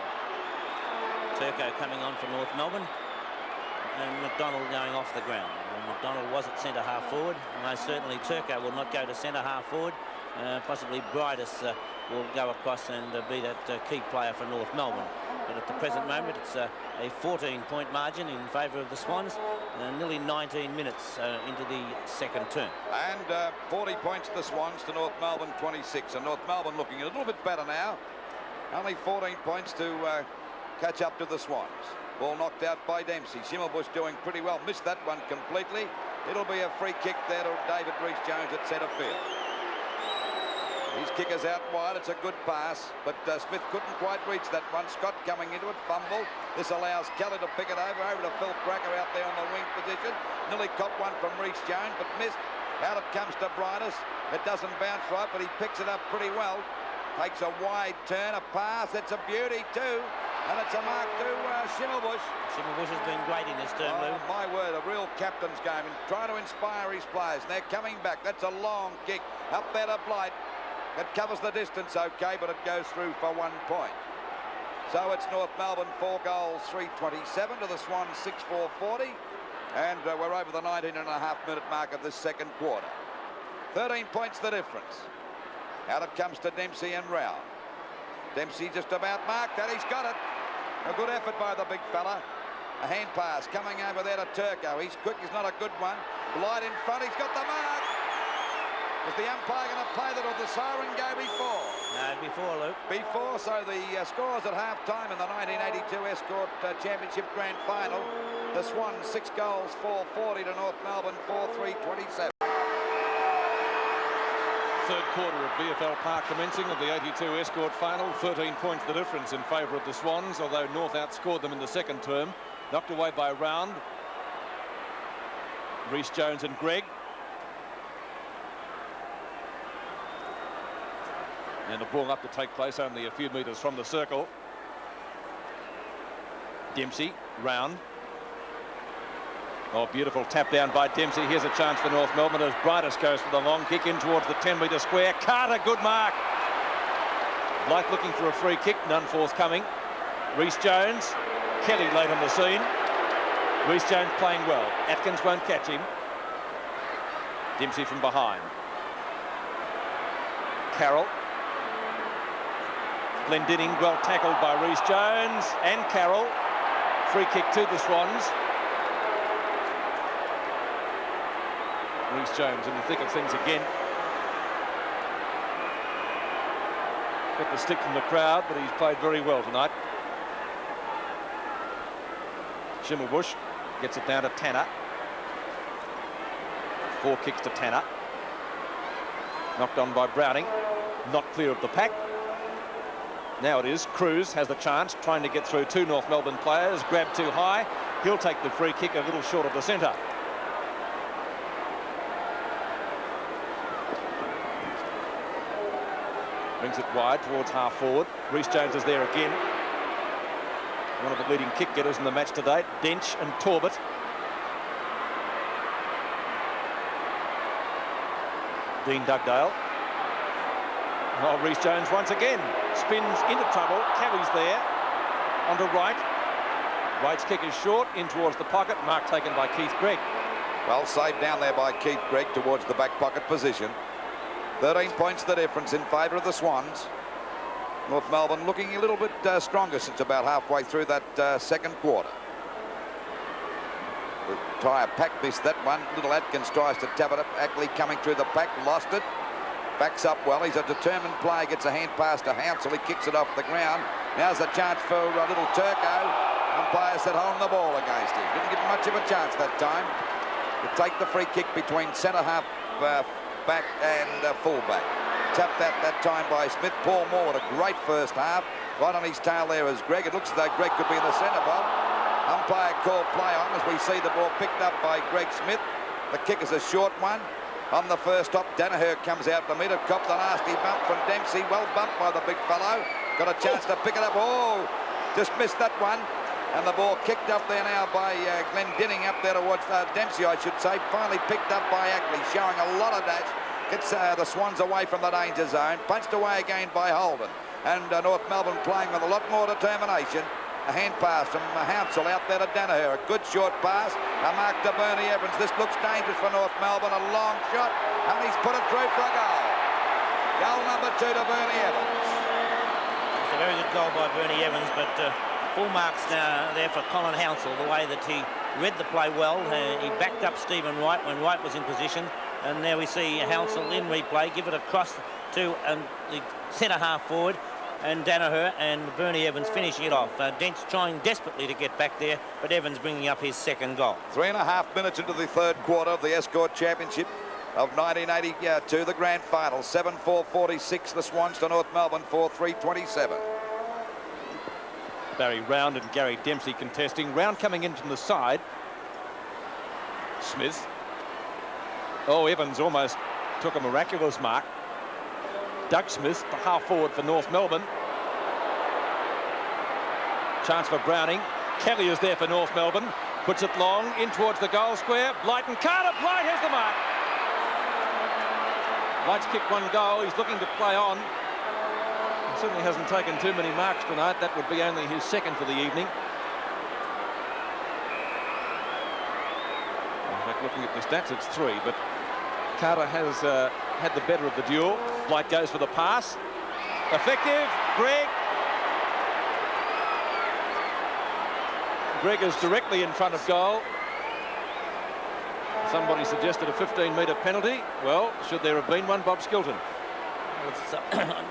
Turco coming on for North Melbourne. And McDonald going off the ground. And McDonald was at centre-half forward. Most certainly Turco will not go to centre-half forward. Possibly Bridus will go across and be that key player for North Melbourne. But at the present moment, it's a 14-point margin in favour of the Swans. Nearly 19 minutes into the second term. And 40 points to the Swans to North Melbourne 26. And North Melbourne looking a little bit better now. Only 14 points to catch up to the Swans. Ball knocked out by Dempsey. Schimmelbusch doing pretty well. Missed that one completely. It'll be a free kick there to David Rhys Jones at centre field. His kicker's out wide. It's a good pass, but Smith couldn't quite reach that one. Scott coming into it, fumble. This allows Kelly to pick it over to Phil Cracker out there on the wing position. Nearly caught one from Reece Jones, but missed. Out it comes to Brightus. It doesn't bounce right, but he picks it up pretty well. Takes a wide turn, a pass. It's a beauty too, and it's a mark to Schimmelbusch. Schimmelbusch has been great in this term, Lou. My word, a real captain's game, and trying to inspire his players. And they're coming back. That's a long kick up there to Blight. It covers the distance okay, but it goes through for 1 point. So it's North Melbourne 4 goals, 3:27 to the Swans 6-4-40. And we're over the 19.5-minute mark of this second quarter. 13 points the difference. Out it comes to Dempsey and Rao. Dempsey just about marked that. He's got it. A good effort by the big fella. A hand pass coming over there to Turco. He's quick. He's not a good one. Blight in front. He's got the mark. Is the umpire going to play that or the siren go before? No, before, Luke. Before, so the scores at half-time in the 1982 Escort Championship Grand Final. The Swans 6 goals, 440 to North Melbourne, 4-3-27. Third quarter of VFL Park commencing of the 82 Escort final. 13 points the difference in favour of the Swans, although North outscored them in the second term. Knocked away by Round. Reece Jones and Gregg. And the ball up to take place only a few metres from the circle. Dempsey, Round. Oh, beautiful tap down by Dempsey. Here's a chance for North Melbourne as Brightus goes for the long kick in towards the 10-metre square. Carter, good mark. Blight looking for a free kick, none forthcoming. Reece Jones, Kelly late on the scene. Reece Jones playing well. Atkins won't catch him. Dempsey from behind. Carroll. Glendinning well tackled by Reece Jones and Carroll. Free kick to the Swans. Reece Jones in the thick of things again. Got the stick from the crowd, but he's played very well tonight. Schimmelbusch gets it down to Tanner. 4 kicks to Tanner. Knocked on by Browning. Not clear of the pack. Now it is. Cruz has the chance, trying to get through 2 North Melbourne players. Grabbed too high. He'll take the free kick a little short of the centre. Brings it wide towards half forward. Reece Jones is there again. One of the leading kick getters in the match to date. Dench and Torbett. Dean Dugdale. Oh, Reece Jones once again spins into trouble. Carries there onto Wright. Wright's kick is short in towards the pocket. Mark taken by Keith Gregg. Well saved down there by Keith Gregg towards the back pocket position. 13 points the difference in favour of the Swans. North Melbourne looking a little bit stronger since about halfway through that second quarter. The tyre pack missed that one. Little Atkins tries to tap it up. Ackley coming through the pack, lost it. Backs up well. He's a determined player. Gets a hand pass to Hounsell. He kicks it off the ground. Now's a chance for little Turco. Umpire said hold the ball against him. Didn't give him much of a chance that time. To take the free kick between centre half back and full-back. Tapped that time by Smith. Paul Moore with a great first half. Right on his tail there is Gregg. It looks as though Gregg could be in the centre, Bob. Umpire called play on as we see the ball picked up by Greg Smith. The kick is a short one. On the first stop, Danaher comes out to meet it. Copped a nasty bump from Dempsey. Well bumped by the big fellow. Got a chance to pick it up. Oh, just missed that one. And the ball kicked up there now by Glendinning up there towards Dempsey, I should say. Finally picked up by Ackley, showing a lot of dash. Gets the Swans away from the danger zone. Punched away again by Holden. And North Melbourne playing with a lot more determination. A hand pass from Hounsell out there to Danaher. A good short pass. A mark to Bernie Evans. This looks dangerous for North Melbourne. A long shot. And he's put it through for a goal. Goal number 2 to Bernie Evans. It's a very good goal by Bernie Evans, but full marks now there for Colin Hounsell, the way that he read the play well. He backed up Stephen Wright when Wright was in position. And now we see Hounsell in replay. Give it across to the centre half forward. And Danaher and Bernie Evans finishing it off. Dent's trying desperately to get back there, but Evans bringing up his second goal. 3.5 minutes into the third quarter of the Escort Championship. of 1982, the grand final. 7-4-46, the Swans to North Melbourne, 4-3-27. Barry Round and Gary Dempsey contesting. Round coming in from the side. Smith. Oh, Evans almost took a miraculous mark. Doug Smith, the half forward for North Melbourne. Chance for Browning. Kelly is there for North Melbourne. Puts it long in towards the goal square. Blight and Carter. Blight has the mark. Blight's kicked one goal. He's looking to play on. He certainly hasn't taken too many marks tonight. That would be only his second for the evening. In fact, looking at the stats, it's 3, but Carter has had the better of the duel. Blight goes for the pass. Effective. Greg is directly in front of goal. Somebody suggested a 15-metre penalty. Well, should there have been one, Bob Skilton? It's,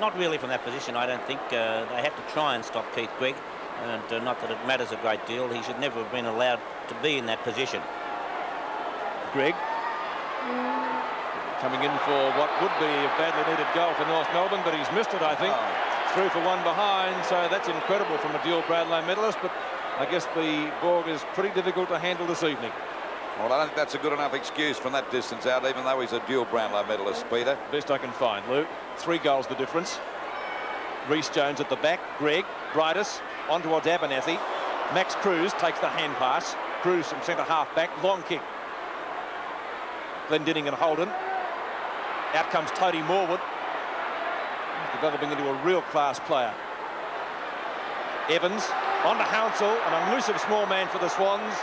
not really from that position. I don't think they have to try and stop Keith Gregg, and not that it matters a great deal. He should never have been allowed to be in that position. Gregg coming in for what would be a badly needed goal for North Melbourne, but he's missed it, I think. Through for one behind, so that's incredible from a dual Brownlow medalist, but I guess the Borg is pretty difficult to handle this evening. Well, I don't think that's a good enough excuse from that distance out, even though he's a dual Brownlow medalist, Peter. Best I can find, Lou. 3 goals the difference. Rhys Jones at the back. Gregg, Brightus, on towards Abernethy. Max Cruz takes the hand pass. Cruz from centre half back. Long kick. Glendinning and Holden. Out comes Tony Morwood. Developing into a real class player. Evans on to Hounsell, an elusive small man for the Swans.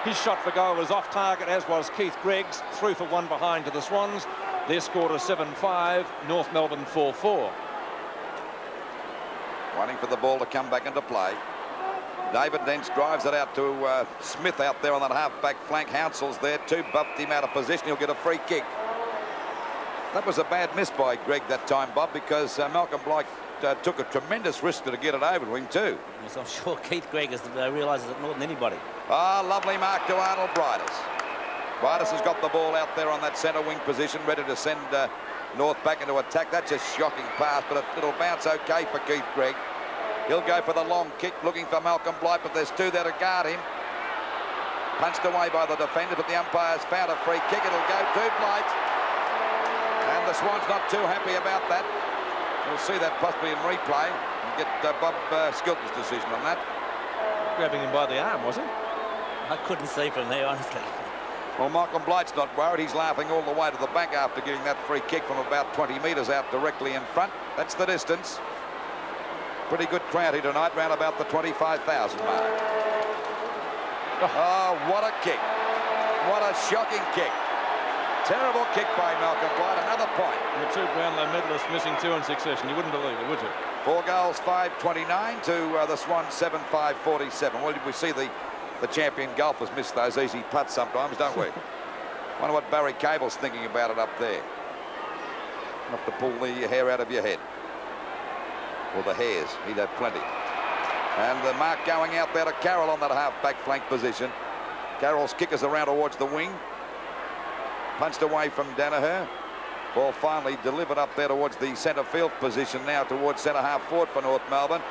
His shot for goal was off target, as was Keith Gregg's. 3 for 1 behind to the Swans. Their score is 7-5, North Melbourne 4-4. Waiting for the ball to come back into play. David Dents drives it out to Smith out there on that half-back flank. Hounsell's there, 2 bumped him out of position. He'll get a free kick. That was a bad miss by Gregg that time, Bob, because Malcolm Blight took a tremendous risk to get it over to him too. Yes, I'm sure Keith Gregg realises it more than anybody. Lovely mark to Arnold Brightus. Brightus has got the ball out there on that centre wing position, ready to send North back into attack. That's a shocking pass, but it'll bounce okay for Keith Gregg. He'll go for the long kick, looking for Malcolm Blight, but there's 2 there to guard him. Punched away by the defender, but the umpire's found a free kick. It'll go to Blight. And the Swans not too happy about that. We'll see that possibly in replay and get Bob Skilton's decision on that. Grabbing him by the arm, was it? I couldn't see from there, honestly. Well, Malcolm Blight's not worried. He's laughing all the way to the back after getting that free kick from about 20 metres out directly in front. That's the distance. Pretty good crowd here tonight, round about the 25,000 mark. Oh, what a kick. What a shocking kick. Terrible kick by Malcolm Blight, another point. And the 2 Brownlow medalists missing 2 in succession. You wouldn't believe it, would you? 4 goals, 5-29 to the Swans, 7-5-47. Well, did we see the champion golfers miss those easy putts sometimes, don't we? Wonder what Barry Cable's thinking about it up there. Not to pull the hair out of your head. Or the hairs, he'd have plenty. And the mark going out there to Carroll on that half-back flank position. Carroll's kick is around towards the wing. Punched away from Danaher. Ball finally delivered up there towards the centre field position now towards centre half forward for North Melbourne.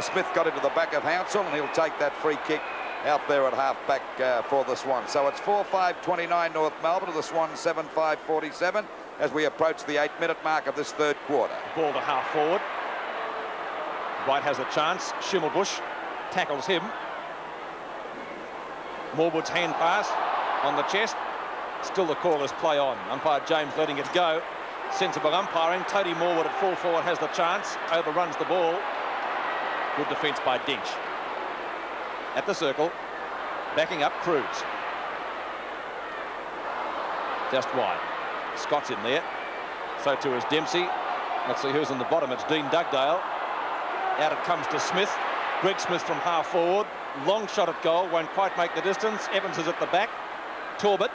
Smith got into the back of Hounsell, and he'll take that free kick out there at half back for the Swans. So it's 4-5-29 North Melbourne to the Swans 7-5-47 as we approach the 8-minute mark of this 3rd quarter. Ball to half forward. White has a chance. Schimmelbusch tackles him. Morwood's hand pass on the chest. Still the call is play on. Umpire James letting it go. Sensible umpiring. Tony Morwood at full forward has the chance. Overruns the ball. Good defence by Dinch. At the circle. Backing up Cruz. Just wide. Scott's in there. So too is Dempsey. Let's see who's in the bottom. It's Dean Dugdale. Out it comes to Smith. Greg Smith from half forward. Long shot at goal. Won't quite make the distance. Evans is at the back. Torbett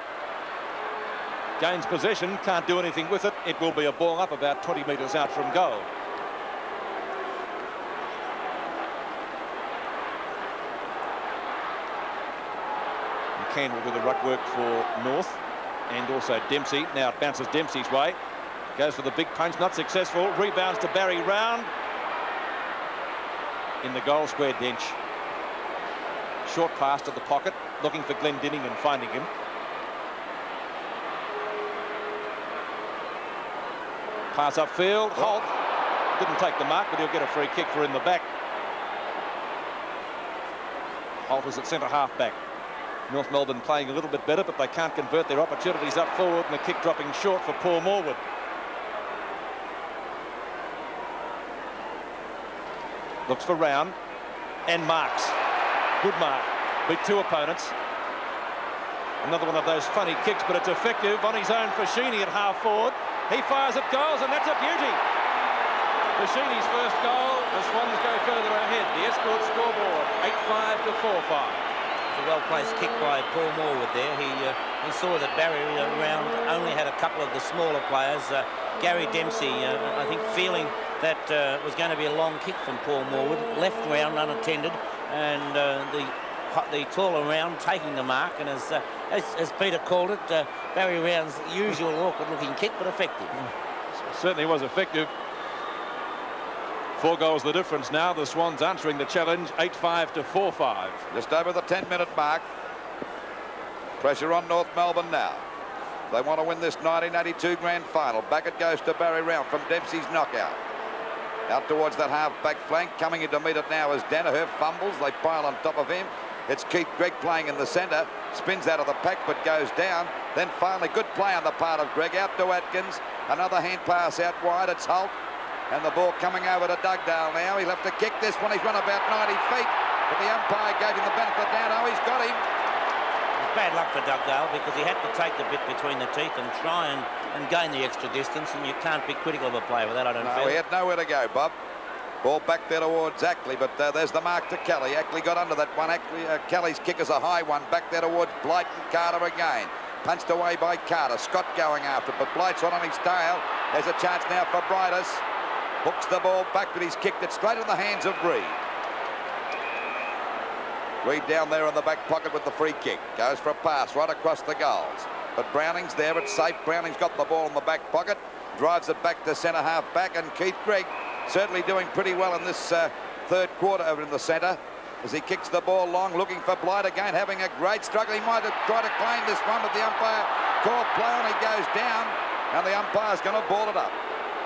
gains possession, can't do anything with it. It will be a ball up about 20 metres out from goal. McCann will do the ruck work for North. and also Dempsey. Now it bounces Dempsey's way. Goes for the big punch, not successful. Rebounds to Barry Round. In the goal square bench. Short pass to the pocket, looking for Glendinning and finding him. Pass upfield, Holt. Didn't take the mark, but he'll get a free kick for in the back. Holt is at centre half back. North Melbourne playing a little bit better, but they can't convert their opportunities up forward, and the kick dropping short for Paul Morwood. Looks for Round and marks. Good mark. Beat two opponents. Another one of those funny kicks, but it's effective on his own. Fashini at half forward. He fires at goals, and that's a beauty. Fashini's first goal. The Swans go further ahead. The ESCORT scoreboard 8-5 to 4-5. It's a well-placed kick by Paul Morwood there. He saw that Barry Round only had a couple of the smaller players. Gary Dempsey, I think, feeling that was going to be a long kick from Paul Morwood, left Round unattended, and the taller Round taking the mark, and as Peter called it, Barry Round's usual awkward-looking kick, but effective. Certainly was effective. 4 goals the difference now. The Swans answering the challenge, 8-5 to 4-5. Just over the 10-minute mark. Pressure on North Melbourne now. They want to win this 1982 grand final. Back it goes to Barry Round from Dempsey's knockout. Out towards that half-back flank. Coming in to meet it now is Danaher. Fumbles. They pile on top of him. It's Keith Gregg playing in the centre. Spins out of the pack but goes down. Then finally good play on the part of Gregg. Out to Atkins. Another hand pass out wide. It's Holt. And the ball coming over to Dugdale now. He'll have to kick this one. He's run about 90 feet. But the umpire gave him the benefit down. Oh, he's got him. It's bad luck for Dugdale because he had to take the bit between the teeth and try and gain the extra distance. And you can't be critical of a player with that, I don't feel. No, he had nowhere to go, Bob. Ball back there towards Ackley, but there's the mark to Kelly. Ackley got under that one. Kelly's kick is a high one. Back there towards Blight and Carter again. Punched away by Carter. Scott going after it, but Blight's on his tail. There's a chance now for Brightus. Hooks the ball back, but he's kicked it straight in the hands of Reid. Reid down there in the back pocket with the free kick. Goes for a pass right across the goals. But Browning's there. It's safe. Browning's got the ball in the back pocket. Drives it back to centre half back, and Keith Gregg certainly doing pretty well in this third quarter over in the centre as he kicks the ball long, looking for Blight again, having a great struggle. He might have tried to claim this one, but the umpire called play on. He goes down, and the umpire's going to ball it up.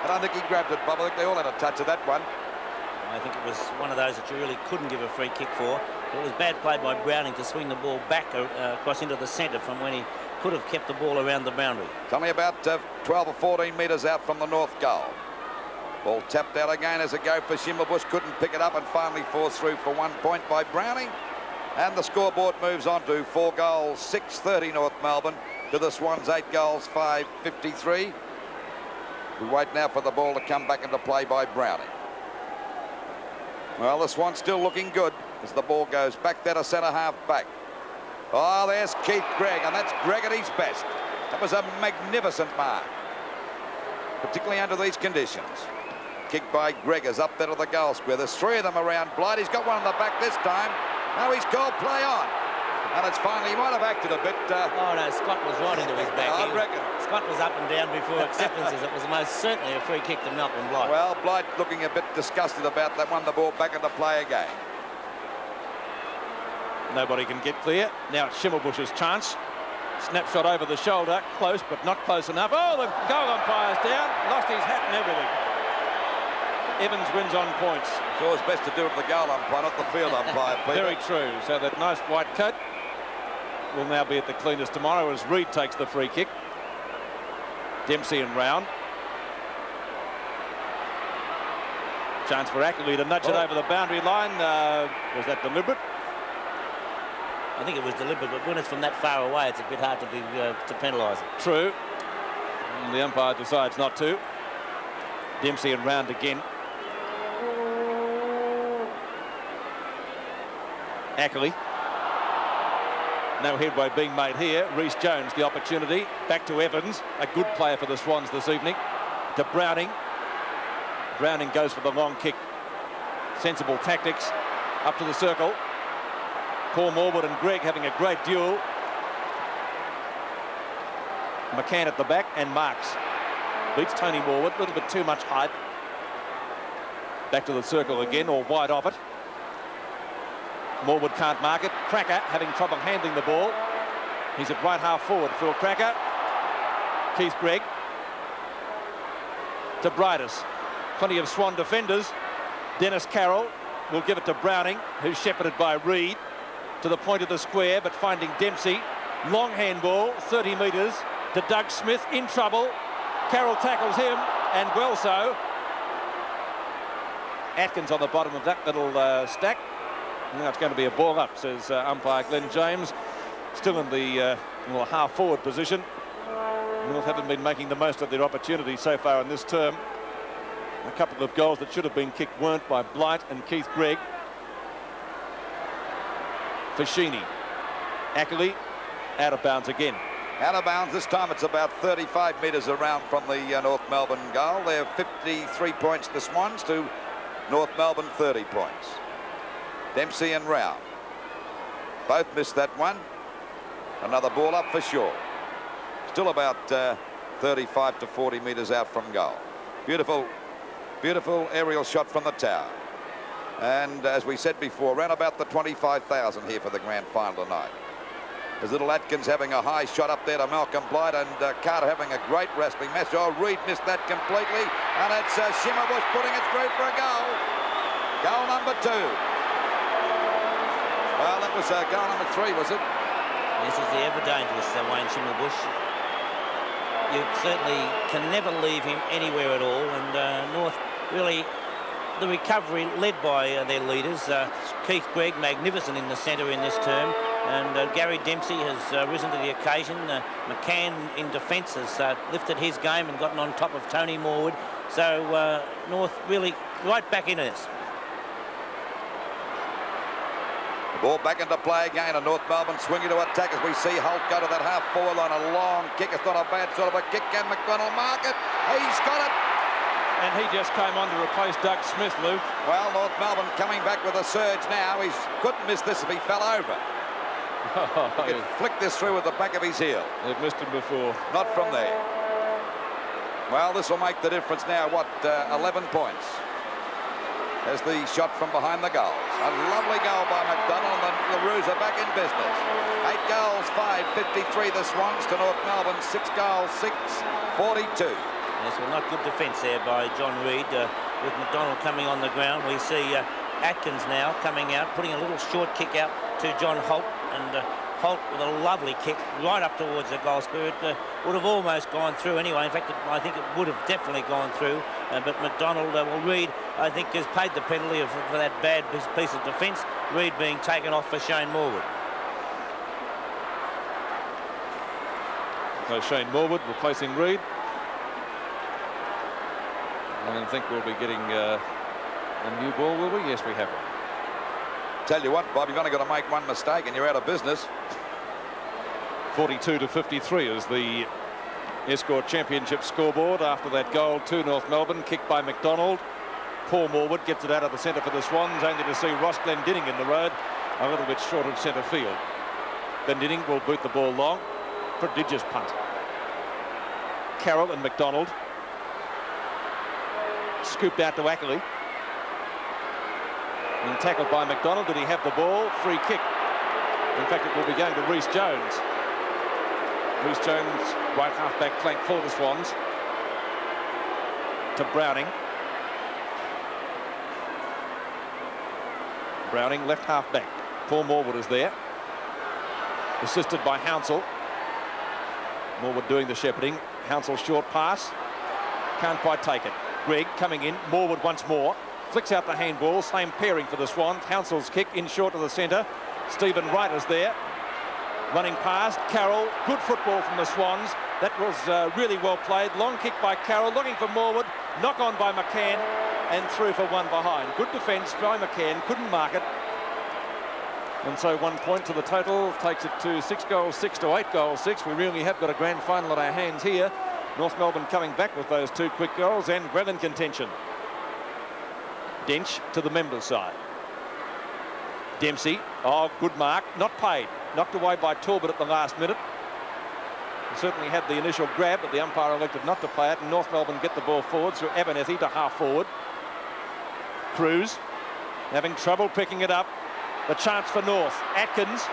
I don't think he grabbed it, Bob. I think they all had a touch of that one. I think it was one of those that you really couldn't give a free kick for. It was bad play by Browning to swing the ball back across into the centre from when he could have kept the ball around the boundary. It's only about 12 or 14 metres out from the north goal. Ball tapped out again as a go for Schimmelbusch. Couldn't pick it up and finally forced through for 1 point by Browning. And the scoreboard moves on to 4 goals, 6-30 North Melbourne to the Swans, 8 goals, 5-53. We wait now for the ball to come back into play by Browning. Well, the Swans still looking good as the ball goes back there to centre half back. Oh, there's Keith Gregg, and that's Gregg at his best. That was a magnificent mark, particularly under these conditions. Kicked by Gregg is up there to the goal square. There's 3 of them around Blight. He's got one in the back this time. Now he's called play on. And it's finally, he might have acted a bit. Oh, no, Scott was right into his back. I reckon. Scott was up and down before acceptances. It was most certainly a free kick to Malcolm Blight. Well, Blight looking a bit disgusted about that one. The ball back into play again. Nobody can get clear. Now it's Schimmelbusch's chance. Snapshot over the shoulder. Close, but not close enough. Oh, the goal umpire's down. Lost his hat and everything. Evans wins on points. It's always best to do it with the goal umpire, not the field umpire, Peter. Very true. So that nice white coat will now be at the cleaners tomorrow as Reid takes the free kick. Dempsey and Round. Chance for Ackley to nudge it over the boundary line. Was that deliberate? I think it was deliberate, but when it's from that far away, it's a bit hard to penalise it. True. And the umpire decides not to. Dempsey and Round again. Ackley. No headway being made here. Rhys Jones, the opportunity. Back to Evans, a good player for the Swans this evening. To Browning. Browning goes for the long kick. Sensible tactics. Up to the circle. Paul Morwood and Gregg having a great duel. McCann at the back and marks. Beats Tony Morwood, a little bit too much height. Back to the circle again, or wide of it. Morwood can't mark it. Cracker having trouble handling the ball. He's at right half forward. Phil Cracker. Keith Gregg. To Brightus. Plenty of Swan defenders. Dennis Carroll will give it to Browning, who's shepherded by Reid. To the point of the square, but finding Dempsey. Long handball, 30 metres to Doug Smith, in trouble. Carroll tackles him, and well so. Atkins on the bottom of that little stack. Now it's going to be a ball up, says umpire Glenn James. Still in the half-forward position. North haven't been making the most of their opportunities so far in this term. A couple of goals that should have been kicked weren't by Blight and Keith Gregg. Fashini. Ackley out of bounds again. Out of bounds. This time it's about 35 metres around from the North Melbourne goal. They're 53 points, the Swans, to North Melbourne 30 points. Dempsey and Rao both missed that one. Another ball up for Shaw. Still about 35 to 40 metres out from goal. Beautiful, beautiful aerial shot from the tower. And as we said before, around about the 25,000 here for the grand final tonight. There's little Atkins having a high shot up there to Malcolm Blight, and Carter having a great wrestling match. Oh, Reid missed that completely, and it's Schimmerbusch putting it through for a goal. Goal number 2. Well, that was goal number 3, was it? This is the ever dangerous Wayne Schimmerbusch. You certainly can never leave him anywhere at all, and North really, the recovery led by their leaders. Keith Gregg, magnificent in the centre in this term, and Gary Dempsey has risen to the occasion. McCann in defence has lifted his game and gotten on top of Tony Morwood. So North really right back in this. The ball back into play again, and North Melbourne swinging to attack as we see Holt go to that half-forward line. A long kick. It's not a bad sort of a kick. Can McDonald mark it? He's got it. And he just came on to replace Doug Smith, Luke. Well, North Melbourne coming back with a surge now. He couldn't miss this if he fell over. He could flick this through with the back of his heel. They've missed him before. Not from there. Well, this will make the difference now. What, 11 points? There's the shot from behind the goals. A lovely goal by McDonald, and the Roos are back in business. 8 goals, 5, 53 the Swans to North Melbourne. 6 goals, 6, 42. Yes, well, not good defence there by John Reid. With McDonald coming on the ground, we see Atkins now coming out, putting a little short kick out to John Holt, and Holt with a lovely kick right up towards the goal square. It would have almost gone through anyway. In fact, I think it would have definitely gone through. But McDonald, Reid, I think, has paid the penalty for that bad piece of defence. Reid being taken off for Shane Morwood. So Shane Morwood replacing Reid. I don't think we'll be getting a new ball, will we? Yes, we have one. Tell you what, Bob, you've only got to make one mistake and you're out of business. 42 to 53 is the ESCORT Championship scoreboard after that goal to North Melbourne, kicked by McDonald. Paul Morwood gets it out of the centre for the Swans, only to see Ross Glendinning in the road, a little bit short of centre field. Glendinning will boot the ball long. Prodigious punt. Carroll and McDonald. Scooped out to Ackley. And tackled by McDonald. Did he have the ball? Free kick. In fact, it will be going to Rhys Jones. Rhys Jones, right half-back flank for the Swans. To Browning. Browning, left half-back. Paul Morwood is there. Assisted by Hounsell. Morwood doing the shepherding. Hounsell short pass. Can't quite take it. Gregg coming in. Morwood once more. Flicks out the handball. Same pairing for the Swans. Hounsell's kick in short to the centre. Stephen Wright is there. Running past. Carroll. Good football from the Swans. That was really well played. Long kick by Carroll. Looking for Morwood. Knock on by McCann. And through for one behind. Good defence by McCann. Couldn't mark it. And so 1 point to the total. Takes it to 6 goals 6 to 8 goals 6. We really have got a grand final at our hands here. North Melbourne coming back with those 2 quick goals and well in contention. Dench to the members' side. Dempsey, oh, good mark, not paid. Knocked away by Talbot at the last minute. certainly had the initial grab, but the umpire elected not to play it, and North Melbourne get the ball forward through ABERNETHY to half forward. Cruz having trouble picking it up. The chance for North. Atkins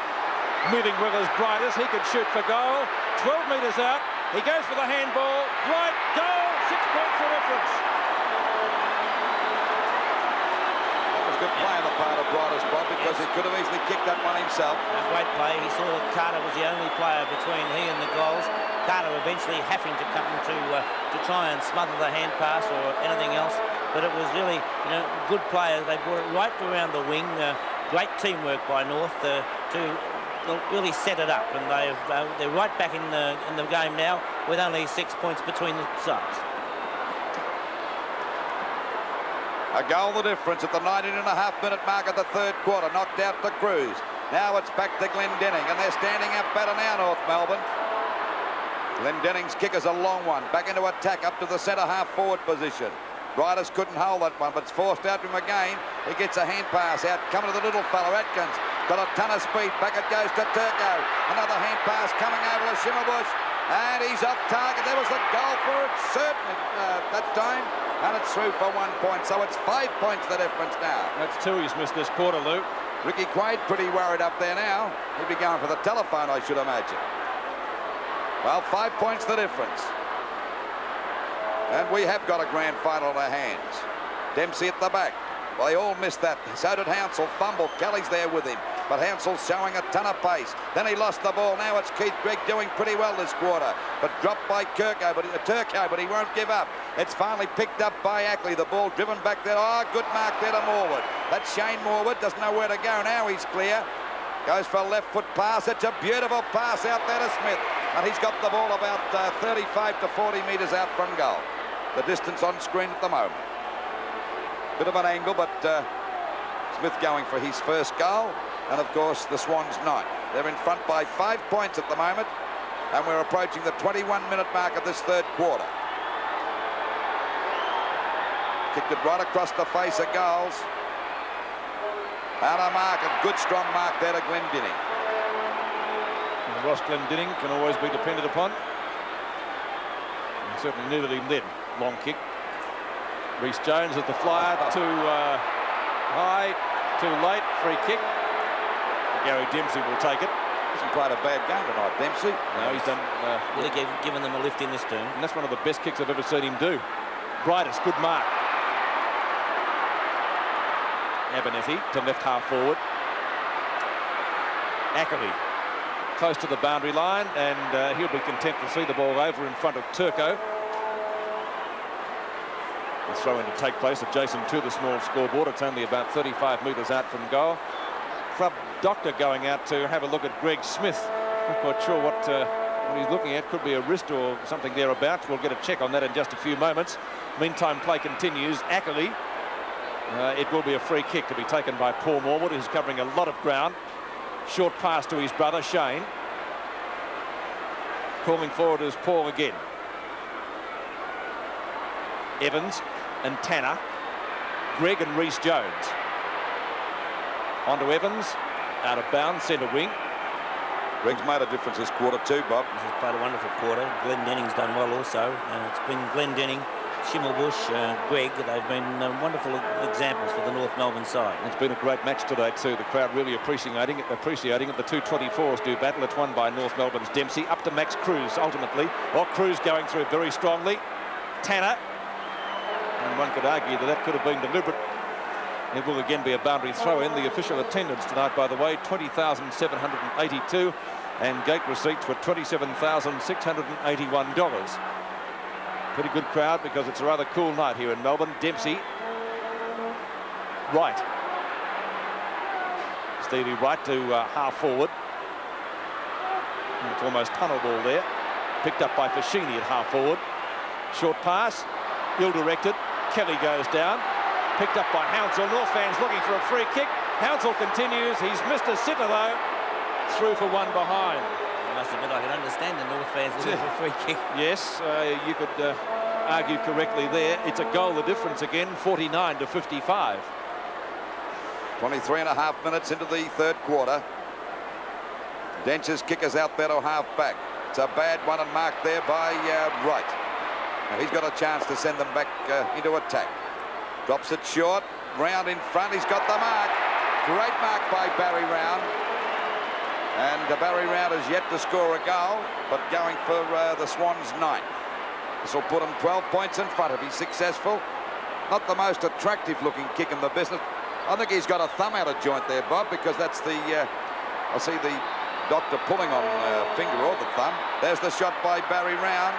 moving well as Bright. He could shoot for goal. 12 metres out. He goes for the handball. Bright, goal! 6 points for difference. That was good play on the part of Bright, Bob, because he could have easily kicked that one himself. A great play. He saw that Carter was the only player between he and the goals. Carter eventually having to come to try and smother the hand pass or anything else. But it was really, good players. They brought it right around the wing. Great teamwork by North to really set it up, and they're right back in the game now with only 6 points between the sides. A goal the difference at the 19.5-minute mark of the third quarter. Knocked out to Cruz. Now it's back to Glendinning, and they're standing up better now, North Melbourne. Glendenning's kick is a long one. Back into attack up to the centre half forward position. Riders couldn't hold that one, but it's forced out from again. He gets a hand pass out, coming to the little fella, Atkins. Got a ton of speed, back it goes to Turco. Another hand pass coming over to Schimmelbusch, and he's off target. There was a goal for it, certainly, that time, and it's through for 1 point, so it's 5 points the difference now. That's 2 he's missed this quarter, Lou. Ricky Quaid pretty worried up there now. He'd be going for the telephone, I should imagine. Well, 5 points the difference. And we have got a grand final in our hands. Dempsey at the back. Well, they all missed that. So did Hounsell. Fumbled. Kelly's there with him. But Hounsell's showing a ton of pace. Then he lost the ball. Now it's Keith Gregg doing pretty well this quarter. But dropped by Turco, but he won't give up. It's finally picked up by Ackley. The ball driven back there. Oh, good mark there to Morwood. That's Shane Morwood. Doesn't know where to go. Now he's clear. Goes for a left foot pass. It's a beautiful pass out there to Smith. And he's got the ball about 35 to 40 metres out from goal. The distance on screen at the moment. Bit of an angle, but Smith going for his first goal. And, of course, the Swans 9. They're in front by 5 points at the moment. And we're approaching the 21-minute mark of this third quarter. Kicked it right across the face of goals. And a mark, a good strong mark there to Glendinning. And Ross Glendinning can always be depended upon. And certainly needed him then. Long kick. Rhys Jones at the flyer, too high, too late, free kick. Gary Dempsey will take it. Hasn't played a bad game tonight, Dempsey. No, he's done... really given them a lift in this turn. And that's one of the best kicks I've ever seen him do. Brightest, good mark. ABERNETHY to left half forward. Ackley close to the boundary line, and he'll be content to see the ball over in front of Turco. The throw-in to take place adjacent to the small scoreboard. It's only about 35 metres out from goal. Club doctor going out to have a look at Greg Smith. Not quite sure what he's looking at. Could be a wrist or something thereabouts. We'll get a check on that in just a few moments. Meantime, play continues. Ackley. It will be a free kick to be taken by Paul Morwood, who's covering a lot of ground. Short pass to his brother, Shane. Calling forward is Paul again. Evans and Tanner. Gregg and Rhys Jones. On to Evans. Out of bounds, centre wing. Gregg's made a difference this quarter too, Bob. He's played a wonderful quarter. Glendenning's done well also. It's been Glendinning, Schimmelbusch, Gregg. They've been wonderful examples for the North Melbourne side. It's been a great match today too. The crowd really appreciating it. The 224s do battle. It's won by North Melbourne's Dempsey. Up to Max Cruz ultimately. Well, Cruz going through very strongly. Tanner. And one could argue that could have been deliberate. It will again be a boundary throw-in. The official attendance tonight, by the way, 20,782, and gate receipts were $27,681. Pretty good crowd because it's a rather cool night here in Melbourne. Dempsey, right. Stevie Wright to half forward. And it's almost tunnel ball there. Picked up by Fashini at half forward. Short pass, ill-directed. Kelly goes down. Picked up by Hounsell. North fans looking for a free kick. Hounsell continues. He's missed a sitter though. Through for one behind. I must admit I can understand the North fans looking for a free kick. Yes, you could argue correctly there. It's a goal the difference again, 49 to 55. 23.5 minutes into the third quarter. Dench's kick is out there to half back. It's a bad one and marked there by Wright. Now he's got a chance to send them back into attack. Drops it short. Round in front. He's got the mark. Great mark by Barry Round. And Barry Round has yet to score a goal, but going for the Swans 9. This will put him 12 points in front if he's successful. Not the most attractive looking kick in the business. I think he's got a thumb out of joint there, Bob, because that's the... I see the doctor pulling on finger or the thumb. There's the shot by Barry Round.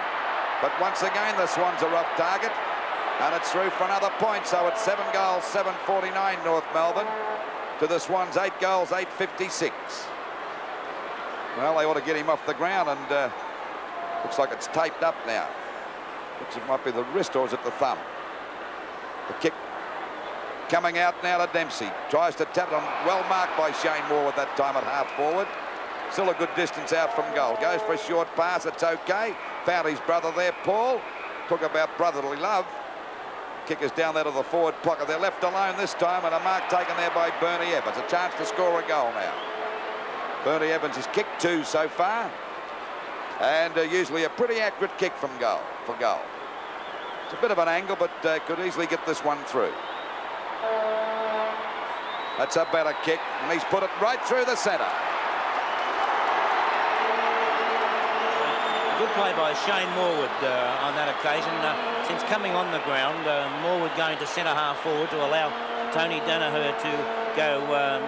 But once again, the Swans are off target. And it's through for another point. So it's 7 goals, 7:49 North Melbourne. To the Swans, 8 goals, 8:56. Well, they ought to get him off the ground, and looks like it's taped up now. Looks it might be the wrist, or is it the thumb? The kick coming out now to Dempsey. Tries to tap it on, well marked by Shane Morwood that time at half forward. Still a good distance out from goal. Goes for a short pass, it's okay. Found his brother there, Paul. Talk about brotherly love. Kick is down there to the forward pocket. They're left alone this time, and a mark taken there by Bernie Evans. A chance to score a goal now. Bernie Evans has kicked 2 so far, and usually a pretty accurate kick from goal for goal. It's a bit of an angle, but could easily get this one through. That's a better kick, and he's put it right through the centre. Good play by Shane Morwood on that occasion. Since coming on the ground, Morwood going to centre half forward to allow Tony Danaher to go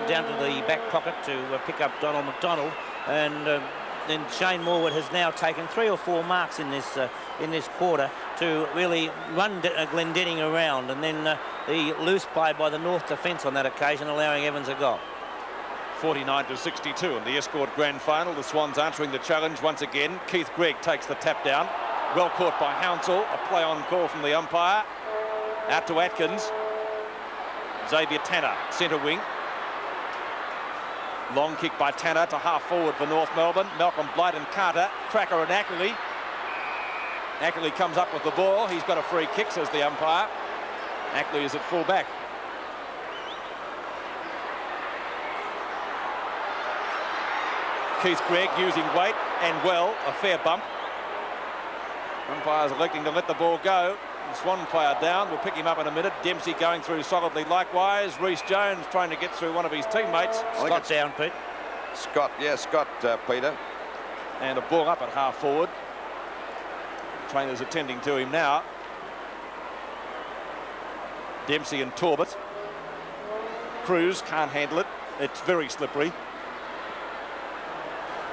down to the back pocket to pick up Donald McDonald, and then Shane Morwood has now taken 3 or 4 marks in this quarter to really run Glendenning around, and then the loose play by the North defence on that occasion, allowing Evans a goal. 49-62 in the Escort Grand Final. The Swans answering the challenge once again. Keith Gregg takes the tap down. Well caught by Hounsell. A play on call from the umpire. Out to Atkins. Xavier Tanner, centre wing. Long kick by Tanner to half forward for North Melbourne. Malcolm Blight and Carter. Cracker and Ackley. Ackley comes up with the ball. He's got a free kick, says the umpire. Ackley is at full back. Keith Gregg using weight and well, a fair bump. Umpires electing to let the ball go. The Swan player down. We'll pick him up in a minute. Dempsey going through solidly likewise. Rhys Jones trying to get through one of his teammates. Scott down, Pete. Scott, yeah, Scott, Peter. And a ball up at half forward. Trainers attending to him now. Dempsey and Torbett. Cruz can't handle it. It's very slippery.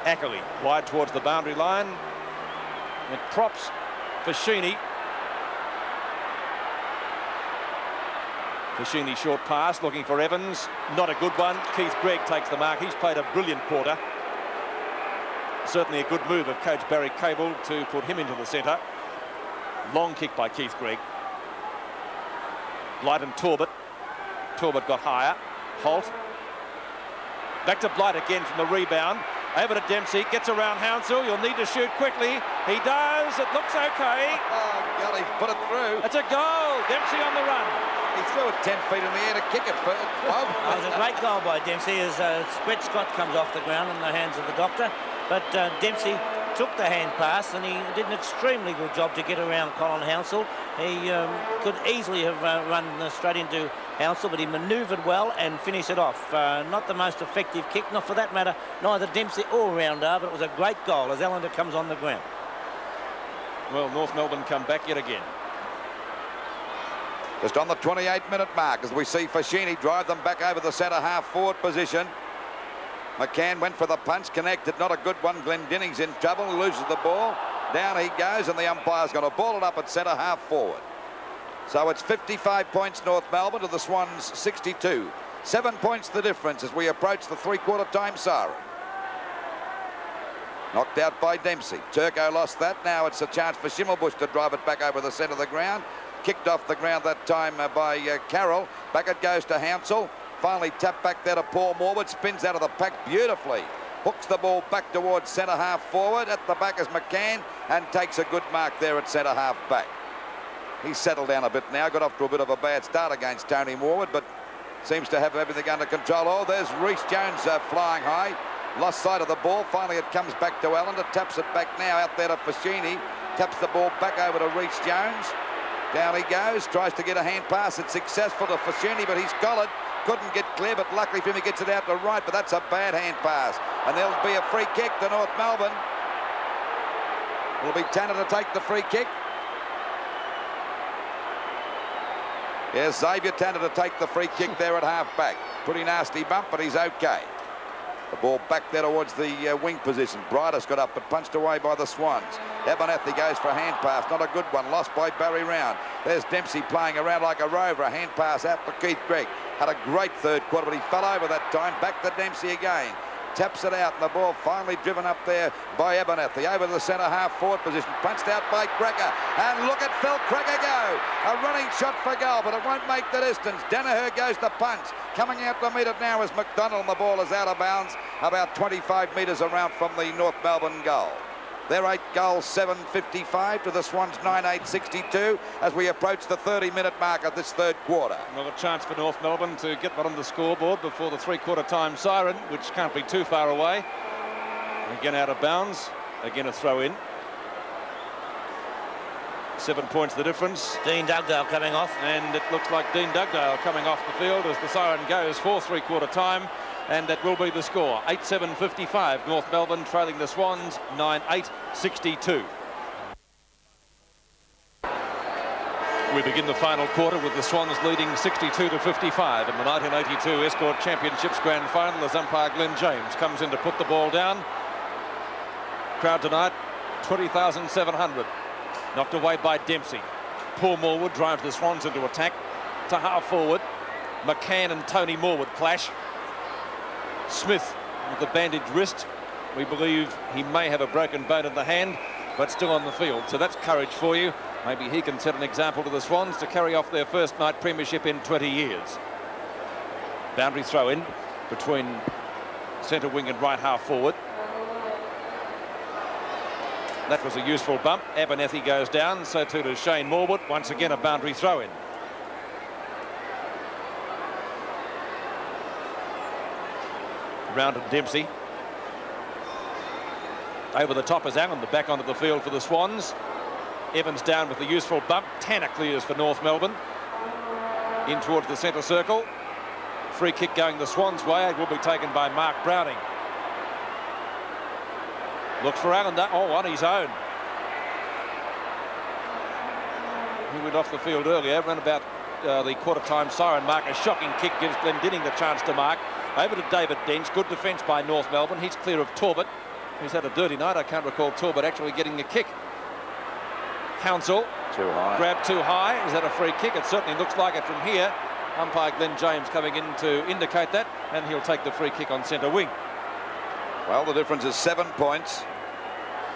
Ackley wide towards the boundary line. It props Fashini. Fashini short pass looking for Evans. Not a good one. Keith Gregg takes the mark. He's played a brilliant quarter. Certainly a good move of coach Barry Cable to put him into the centre. Long kick by Keith Gregg. Blight and Torbett. Torbett got higher. Holt. Back to Blight again from the rebound. Over to Dempsey, gets around Hounsell. You'll need to shoot quickly. He does. It looks okay. Oh, God, he's put it through. It's a goal. Dempsey on the run. He threw it 10 feet in the air to kick it. Bob. It was a great goal by Dempsey as Brett Scott comes off the ground in the hands of the doctor. But Dempsey took the hand pass, and he did an extremely good job to get around Colin Hounsell. He could easily have run straight into Hounsell, but he manoeuvred well and finished it off. Not the most effective kick, not for that matter, neither Dempsey or Round are, but it was a great goal as Allender comes on the ground. Well, North Melbourne come back yet again. Just on the 28-minute mark as we see Fashini drive them back over the centre half forward position. McCann went for the punch, connected, not a good one. Glendenning's in trouble, loses the ball. Down he goes, and the umpire's going to ball it up at centre half forward. So it's 55 points North Melbourne to the Swans 62. 7 points the difference as we approach the three-quarter time siren. Knocked out by Dempsey. Turco lost that. Now it's a chance for Schimmelbusch to drive it back over the centre of the ground. Kicked off the ground that time by Carroll. Back it goes to Hounsell. Finally tapped back there to Paul Morwood. Spins out of the pack beautifully. Hooks the ball back towards centre half forward. At the back is McCann and takes a good mark there at centre half back. He's settled down a bit now. Got off to a bit of a bad start against Tony Morwood, but seems to have everything under control. Oh, there's Rhys Jones flying high. lost sight of the ball. Finally, it comes back to Allender, taps it back now out there to Fashini, taps the ball back over to Reece Jones. Down he goes, tries to get a hand pass. It's successful to Fashini, but he's collared. Couldn't get clear, but luckily for him, he gets it out to right, but that's a bad hand pass. And there'll be a free kick to North Melbourne. It'll be Tanner to take the free kick. Yes, Xavier Tanner to take the free kick there at half-back. Pretty nasty bump, but he's okay. The ball back there towards the wing position. Bridus got up, but punched away by the Swans. Abernethy goes for a hand pass, not a good one, lost by Barry Round. There's Dempsey playing around like a rover, a hand pass out to Keith Gregg. Had a great third quarter, but he fell over that time. Back to Dempsey again. Taps it out, and the ball finally driven up there by Abernethy. Over to the centre half forward position. Punched out by Cracker. And look at Phil Cracker go. A running shot for goal, but it won't make the distance. Danaher goes to punch. Coming out to meet it now is McDonald, and the ball is out of bounds about 25 metres around from the North Melbourne goal. They're 8 goals, 7.55 to the Swans 9.862 as we approach the 30-minute mark of this third quarter. Another chance for North Melbourne to get one on the scoreboard before the three-quarter time siren, which can't be too far away. Again out of bounds. Again a throw in. 7 points the difference. Dean Dugdale coming off. And it looks like Dean Dugdale coming off the field as the siren goes for three-quarter time. And that will be the score. 8-7-55. North Melbourne trailing the Swans 9-8-62. We begin the final quarter with the Swans leading 62-55 in the 1982 Escort Championships Grand Final as umpire Glenn James comes in to put the ball down. Crowd tonight 20,700. Knocked away by Dempsey. Paul Morwood drives the Swans into attack to half forward. McCann and Tony Morwood clash. Smith with the bandaged wrist. We believe he may have a broken bone in the hand, but still on the field. So that's courage for you. Maybe he can set an example to the Swans to carry off their first night premiership in 20 years. Boundary throw in between centre wing and right half forward. That was a useful bump. Abernethy goes down, so too does Shane Morwood. Once again a boundary throw in. Round and Dempsey. Over the top is Allen, the back onto the field for the Swans. Evans down with the useful bump. Tanner clears for North Melbourne. In towards the centre circle. Free kick going the Swans' way. It will be taken by Mark Browning. Looks for Allender. Oh, on his own. He went off the field earlier. Ran about the quarter-time siren mark. A shocking kick gives Glendinning the chance to mark. Over to David Dench. Good defence by North Melbourne. He's clear of Torbett, who's had a dirty night. I can't recall Torbett actually getting a kick. Hounsell. Too high. Grabbed too high. Is that a free kick? It certainly looks like it from here. Umpire Glenn James coming in to indicate that, and he'll take the free kick on centre wing. Well, the difference is 7 points.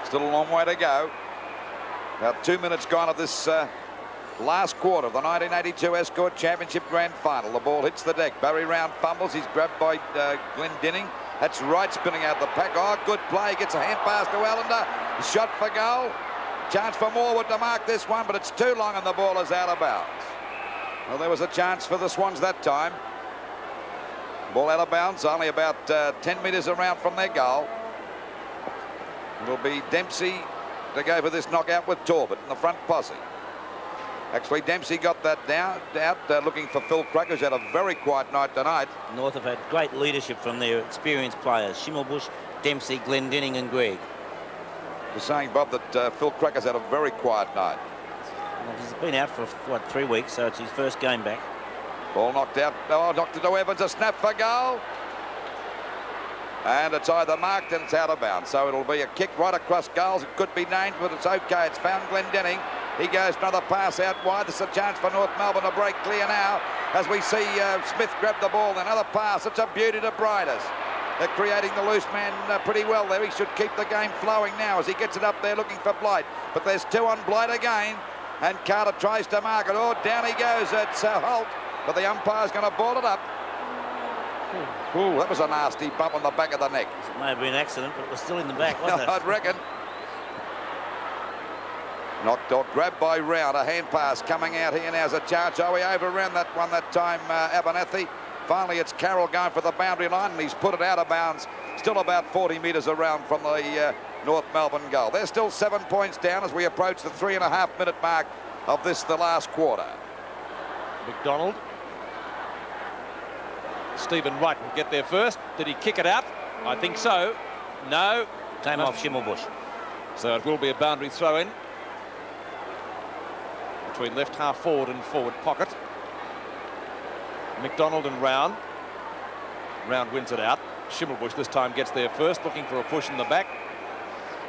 Still a long way to go. About 2 minutes gone of this last quarter of the 1982 Escort Championship Grand Final. The ball hits the deck. Barry Round fumbles. He's grabbed by Glendinning. That's right, spinning out the pack. Oh, good play. Gets a hand pass to Allender. Shot for goal. Chance for Morwood to mark this one, but it's too long and the ball is out of bounds. Well, there was a chance for the Swans that time. Ball out of bounds, only about 10 metres around from their goal. It'll be Dempsey to go for this knockout with Torbett in the front posse. Actually, Dempsey got that out looking for Phil Cracker, who's had a very quiet night tonight. North have had great leadership from their experienced players. Schimmelbusch, Dempsey, Glendinning and Gregg. You're saying, Bob, that Phil Cracker's had a very quiet night. Well, he's been out for, what, 3 weeks, so it's his first game back. Ball knocked out. Oh, knocked it to Evans. A snap for goal. And it's either marked and it's out of bounds. So it'll be a kick right across goals. It could be named, but it's okay. It's found Glendinning. He goes another pass out wide. This is a chance for North Melbourne to break clear now as we see Smith grab the ball. Another pass. It's a beauty to Bridus. They're creating the loose man pretty well there. He should keep the game flowing now as he gets it up there looking for Blight. But there's 2 on Blight again. And Carter tries to mark it. Oh, down he goes. It's Holt. But the umpire's going to ball it up. Ooh, that was a nasty bump on the back of the neck. It may have been an accident, but it was still in the back, wasn't it? I'd reckon. Knocked or grabbed by Round. A hand pass coming out here now as a charge. Oh, he overran that one that time, Abernethy. Finally, it's Carroll going for the boundary line, and he's put it out of bounds Still about 40 metres around from the North Melbourne goal. They're still 7 points down as we approach the 3.5-minute mark of the last quarter. McDonald. Stephen Wright will get there first. Did he kick it out? I think so. No. Came off Schimmelbusch. So it will be a boundary throw-in between left half forward and forward pocket. McDonald and Round. Round wins it out. Schimmelbusch this time gets there first, looking for a push in the back.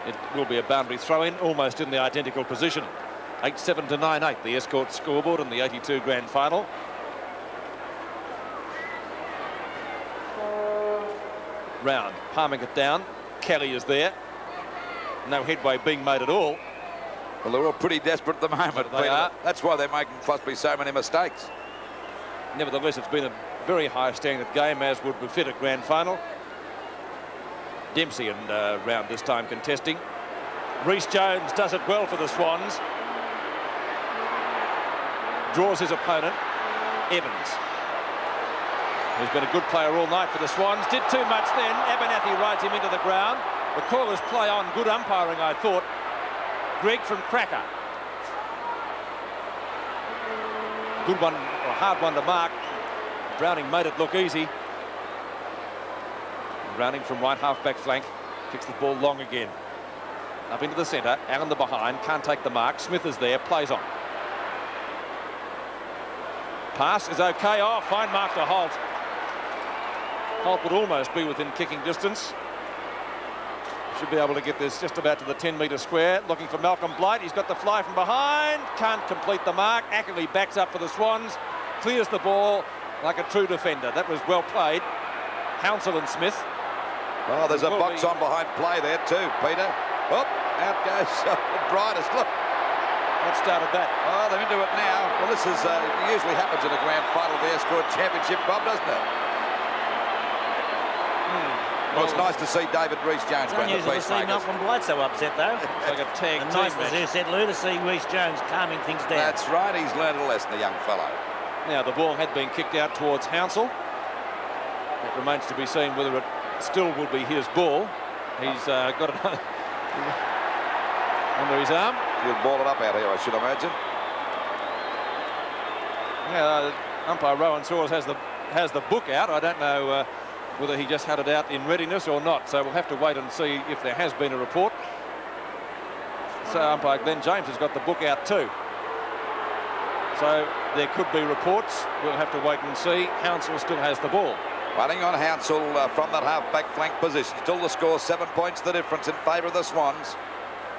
It will be a boundary throw-in, almost in the identical position. 8-7 to 9-8, the ESCORT scoreboard in the 82 grand final. Round, palming it down. Kelly is there. No headway being made at all. Well, they're all pretty desperate at the moment, They are. That's why they're making possibly so many mistakes. Nevertheless, it's been a very high standard game, as would befit a grand final. Dempsey and Round this time contesting. Rhys Jones does it well for the Swans. Draws his opponent, Evans, who's been a good player all night for the Swans. Did too much then. Abernethy rides him into the ground. The callers play on. Good umpiring, I thought. Greg from Cracker. Good one, or hard one to mark. Browning made it look easy. Browning from right half-back flank. Kicks the ball long again. Up into the centre. Allen the behind. Can't take the mark. Smith is there. Plays on. Pass is okay. Oh, fine mark to Holt. Holt would almost be within kicking distance. Should be able to get this just about to the 10-metre square. Looking for Malcolm Blight. He's got the fly from behind. Can't complete the mark. Ackley backs up for the Swans. Clears the ball like a true defender. That was well played. Hounsell and Smith. Oh, there's a box on behind play there too, Peter. Oh, out goes the brightest. Look. What started that? Oh, they're into it now. Well, this is usually happens in a grand final of the ESCORT Championship, Bob, doesn't it? Well, it's nice to see David Rhys Jones. It's unusual to see Malcolm Blight so upset, though. It's like a tag and team nice, as you said, Lou, to see Rhys Jones calming things down. That's right. He's learned a lesson, the young fellow. Now, the ball had been kicked out towards Hounsell. It remains to be seen whether it still would be his ball. He's got it under his arm. He'll ball it up out here, I should imagine. Yeah, umpire Rowan Saws has the book out. I don't know whether he just had it out in readiness or not. So we'll have to wait and see if there has been a report. So umpire Glenn James has got the book out too. So there could be reports. We'll have to wait and see. Hounsell still has the ball. Running on Hounsell from that half-back flank position. Still the score, 7 points the difference in favour of the Swans.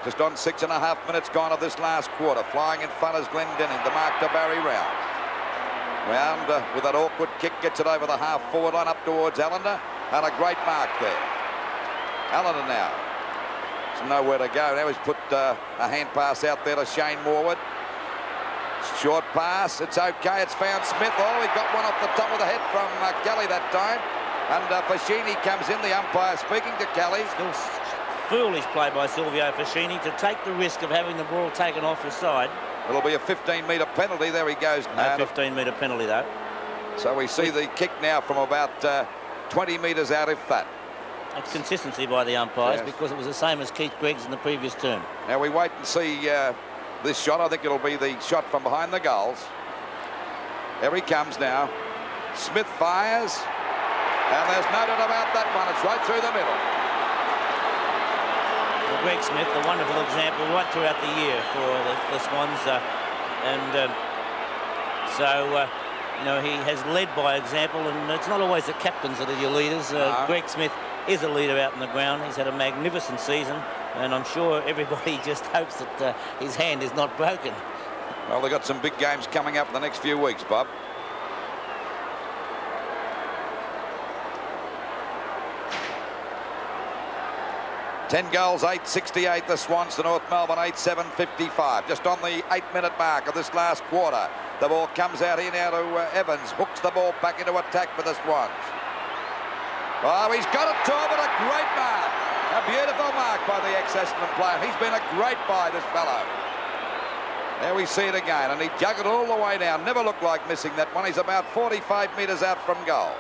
Just on 6.5 minutes gone of this last quarter. Flying in front is Glendenning. The mark to Barry Round. Round with that awkward kick gets it over the half-forward line up towards Allender. And a great mark there. Allender now. There's nowhere to go. Now he's put a hand pass out there to Shane Morwood. Short pass. It's okay. It's found Smith. Oh, he got one off the top of the head from Kelly that time. And Fashini comes in, the umpire speaking to Kelly. Still foolish play by Silvio Fashini to take the risk of having the ball taken off his side. It'll be a 15-metre penalty. There he goes. No 15-metre penalty, though. So we see the kick now from about 20 metres out, if that. It's consistency by the umpires, yes, because it was the same as Keith Greggs in the previous term. Now we wait and see this shot. I think it'll be the shot from behind the goals. Here he comes now. Smith fires. And there's no doubt about that one. It's right through the middle. Well, Greg Smith, a wonderful example right throughout the year for the Swans. You know, he has led by example, and it's not always the captains that are your leaders. No. Greg Smith is a leader out in the ground. He's had a magnificent season, and I'm sure everybody just hopes that his hand is not broken. Well, they've got some big games coming up in the next few weeks, Bob. Ten goals, 8.68. The Swans to North Melbourne, 8.7.55. Just on the 8-minute mark of this last quarter. The ball comes out here now to Evans. Hooks the ball back into attack for the Swans. Oh, he's got it to him, but a great mark. A beautiful mark by the ex-Essendon player. He's been a great buy, this fellow. There we see it again, and he dug it all the way down. Never looked like missing that one. He's about 45 metres out from goal.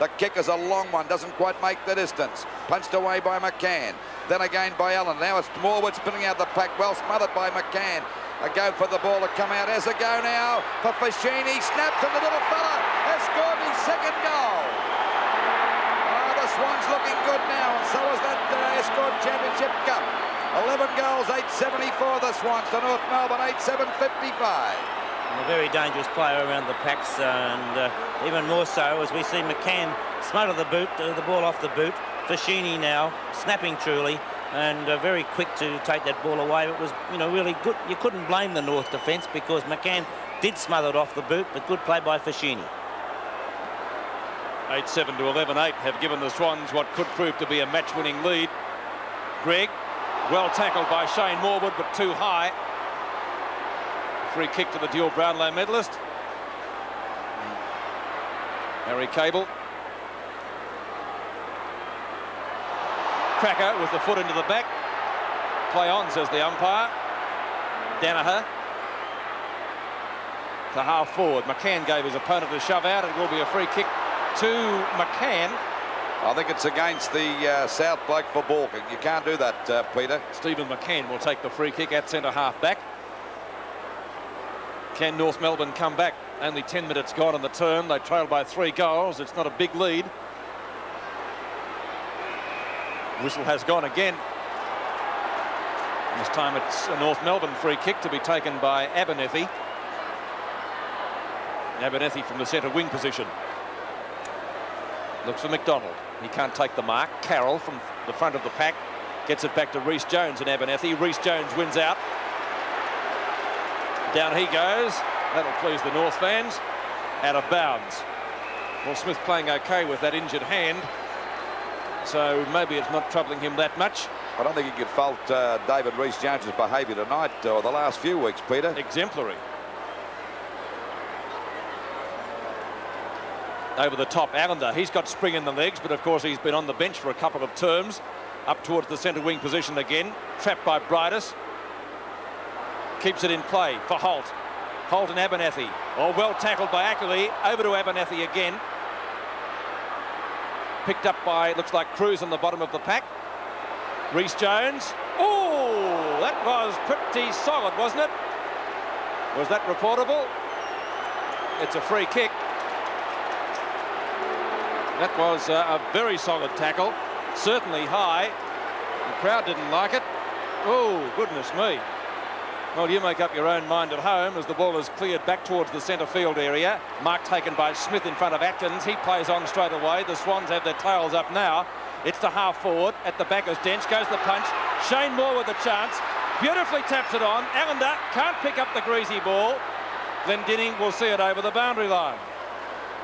The kick is a long one, doesn't quite make the distance. Punched away by McCann. Then again by Allen. Now it's Morwood spinning out the pack. Well smothered by McCann. A go for the ball to come out. As a go now for Fashini. Snaps, and the little fella has scored his second goal. Oh, the Swans looking good now, and so is that ESCORT Championship Cup. 11 goals, 874 the Swans to North Melbourne, 8755. A very dangerous player around the packs, and even more so as we see McCann smother the boot, the ball off the boot. Fashini now snapping truly, and very quick to take that ball away. It was, you know, really good. You couldn't blame the North defence because McCann did smother it off the boot, but good play by Fashini. 8-7 to 11-8 have given the Swans what could prove to be a match-winning lead. Greg, well tackled by Shane Morwood, but too high. Free kick to the dual Brownlow medalist. Harry Cable. Cracker with the foot into the back. Play on, says the umpire. Danaher to half forward. McCann gave his opponent a shove out. It will be a free kick to McCann. I think it's against the South bloke for balking. You can't do that, Peter. Stephen McCann will take the free kick at centre half back. Can North Melbourne come back? Only 10 minutes gone in the term. They trail by 3 goals. It's not a big lead. Whistle has gone again. This time it's a North Melbourne free kick to be taken by Abernethy. Abernethy from the centre wing position. Looks for McDonald. He can't take the mark. Carroll from the front of the pack gets it back to Rhys Jones and Abernethy. Rhys Jones wins out. Down he goes. That'll please the North fans. Out of bounds. Well, Smith playing okay with that injured hand, so maybe it's not troubling him that much. I don't think you could fault David Rhys Jones's behaviour tonight or the last few weeks, Peter. Exemplary. Over the top, Allender. He's got spring in the legs, but of course he's been on the bench for a couple of terms. Up towards the centre wing position again. Trapped by Brightus. Keeps it in play for Holt. Holt and Abernethy. Oh, well tackled by Ackley. Over to Abernethy again. Picked up by, looks like Cruz on the bottom of the pack. Rhys Jones. Oh, that was pretty solid, wasn't it? Was that reportable? It's a free kick. That was a very solid tackle. Certainly high. The crowd didn't like it. Oh, goodness me. Well, you make up your own mind at home as the ball is cleared back towards the centre field area. Mark taken by Smith in front of Atkins. He plays on straight away. The Swans have their tails up now. It's to half forward. At the back is Dench. Goes the punch. Shane Moore with a chance. Beautifully taps it on. Allender can't pick up the greasy ball. Glendinning will see it over the boundary line.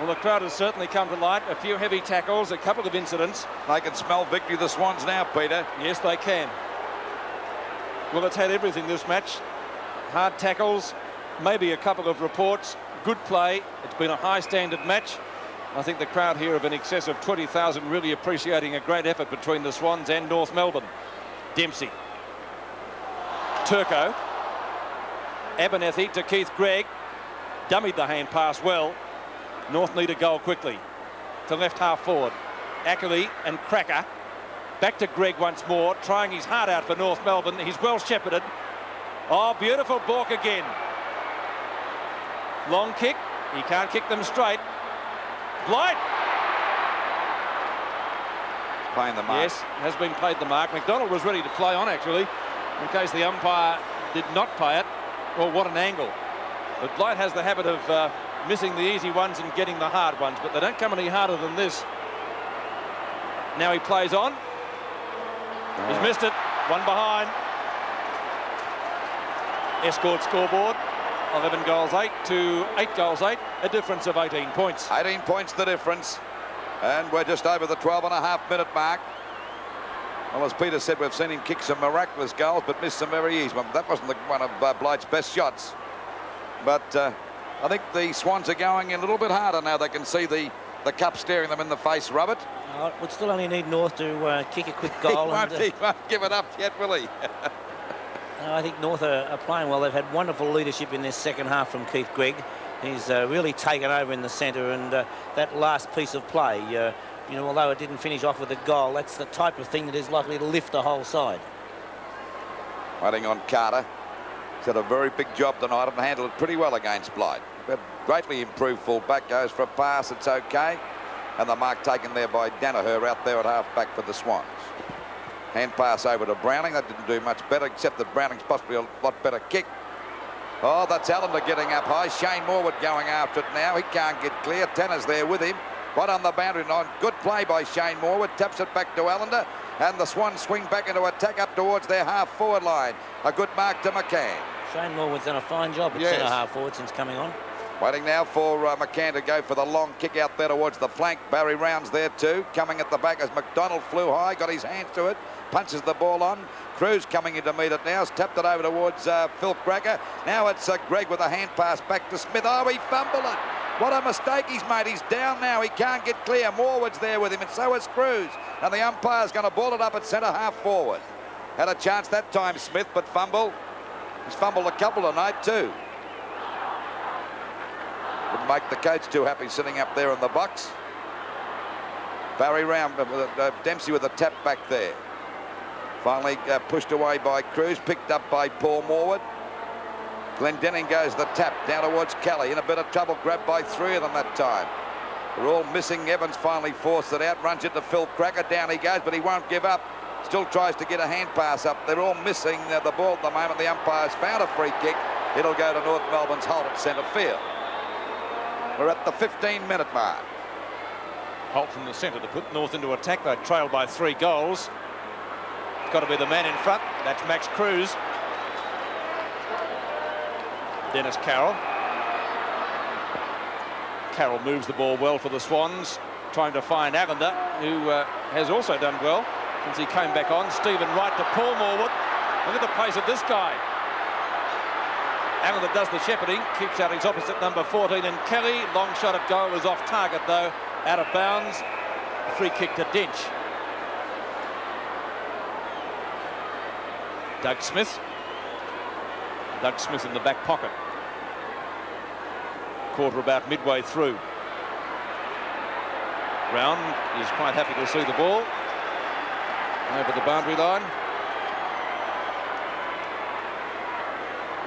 Well, the crowd has certainly come to light. A few heavy tackles, a couple of incidents. They can smell victory, the Swans, now, Peter. Yes, they can. Well, it's had everything this match. Hard tackles, maybe a couple of reports, good play. It's been a high standard match. I think the crowd here of in excess of 20,000 really appreciating a great effort between the Swans and North Melbourne. Dempsey. Turco. Abernethy to Keith Gregg. Dummied the hand pass well. North need a goal quickly. To left half forward. Ackley and Cracker. Back to Gregg once more, trying his heart out for North Melbourne. He's well shepherded. Oh, beautiful balk again. Long kick. He can't kick them straight. BLIGHT. Playing the mark. Yes, has been played the mark. McDonald was ready to play on, actually, in case the umpire did not play it. Well, what an angle. But BLIGHT has the habit of missing the easy ones and getting the hard ones, but they don't come any harder than this. Now he plays on. He's missed it. One behind. ESCORT scoreboard. 11 goals 8 to 8 goals 8. A difference of 18 points. 18 points the difference. And we're just over the 12.5-minute mark. Well, as Peter said, we've seen him kick some miraculous goals, but missed some very easy ones. That wasn't one of BLIGHT's best shots. But I think the Swans are going a little bit harder now. They can see the cup staring them in the face, Robert. Would still only need North to kick a quick goal. He won't give it up yet, will he? I think North are playing well. They've had wonderful leadership in this second half from Keith Gregg. he's really taken over in the centre, and that last piece of play, you know, although it didn't finish off with a goal, that's the type of thing that is likely to lift the whole side. Waiting on Carter. He's had a very big job tonight and handled it pretty well against BLIGHT. A greatly improved full-back, goes for a pass, it's okay. And the mark taken there by Danaher out there at half-back for the Swans. Hand pass over to Browning. That didn't do much better, except that Browning's possibly a lot better kick. Oh, that's Allender getting up high. Shane Morwood going after it now. He can't get clear. Tanner's there with him. Right on the boundary line. Good play by Shane Morwood. Taps it back to Allender. And the Swans swing back into attack up towards their half-forward line. A good mark to McCann. Shane Morwood's done a fine job at centre half-forward since coming on. Waiting now for McCann to go for the long kick out there towards the flank. Barry Rounds there too. Coming at the back as McDonald flew high, got his hands to it, punches the ball on. Cruz coming in to meet it now. Has tapped it over towards Phil Cracker. Now it's Greg with a hand pass back to Smith. Oh, he fumbled it. What a mistake he's made. He's down now. He can't get clear. Morwood's there with him, and so is Cruz. And the umpire's going to ball it up at centre half forward. Had a chance that time, Smith, but fumble. He's fumbled a couple tonight too. Wouldn't make the coach too happy sitting up there in the box. Barry Round, Dempsey with a tap back there. Finally pushed away by Cruz, picked up by Paul Morwood. Glendenning goes the tap down towards Kelly. In a bit of trouble, grabbed by three of them that time. They're all missing. Evans finally forced it out, runs it to Phil Cracker. Down he goes, but he won't give up. Still tries to get a hand pass up. They're all missing the ball at the moment. The umpire's found a free kick. It'll go to North Melbourne's Holt at centre field. We're at the 15-minute mark. Holt from the centre to put North into attack. They trailed by 3 goals. It's got to be the man in front. That's Max Cruz. Dennis Carroll. Carroll moves the ball well for the Swans, trying to find Allender, who has also done well since he came back on. Stephen Wright to Paul Morwood. Look at the pace of this guy. Allender does the shepherding, keeps out his opposite number 14, and Kelly, long shot at goal, is off target though, out of bounds. Free kick to Dench. Doug Smith. Doug Smith in the back pocket. Quarter about midway through. Brown is quite happy to see the ball over the boundary line.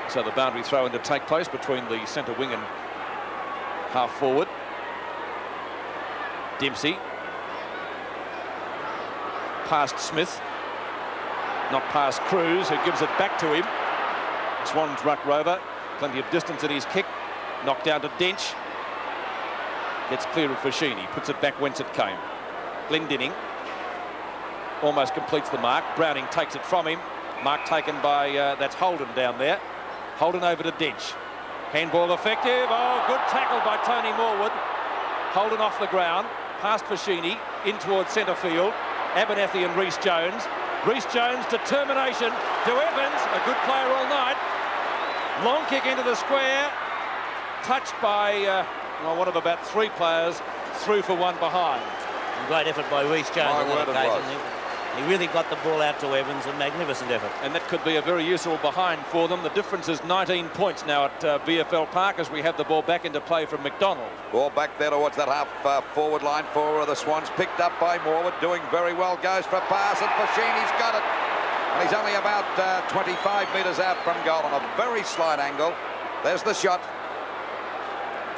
So the boundary throw in to take place between the centre wing and half forward. Dempsey. Past Smith. Not past Cruz, who gives it back to him. Swans ruck rover. Plenty of distance in his kick. Knocked down to Dench. Gets clear of Fashini. Puts it back whence it came. Glendenning almost completes the mark. Browning takes it from him. Mark taken by, that's Holden down there. Holden over to Dench. Handball effective. Oh, good tackle by Tony Morwood. Holden off the ground. Past Fashini. In towards centre field. Abernethy and Rhys Jones. Rhys Jones, determination to Evans. A good player all night. Long kick into the square. Touched by one of about 3 players. Through for one behind. And great effort by Rhys Jones on that occasion. He really got the ball out to Evans. A magnificent effort. And that could be a very useful behind for them. The difference is 19 points now at VFL Park as we have the ball back into play from McDonald. Ball back there towards that half forward line for the Swans. Picked up by Morwood, doing very well. Goes for a pass, and Fashini's got it. And he's only about 25 metres out from goal on a very slight angle. There's the shot.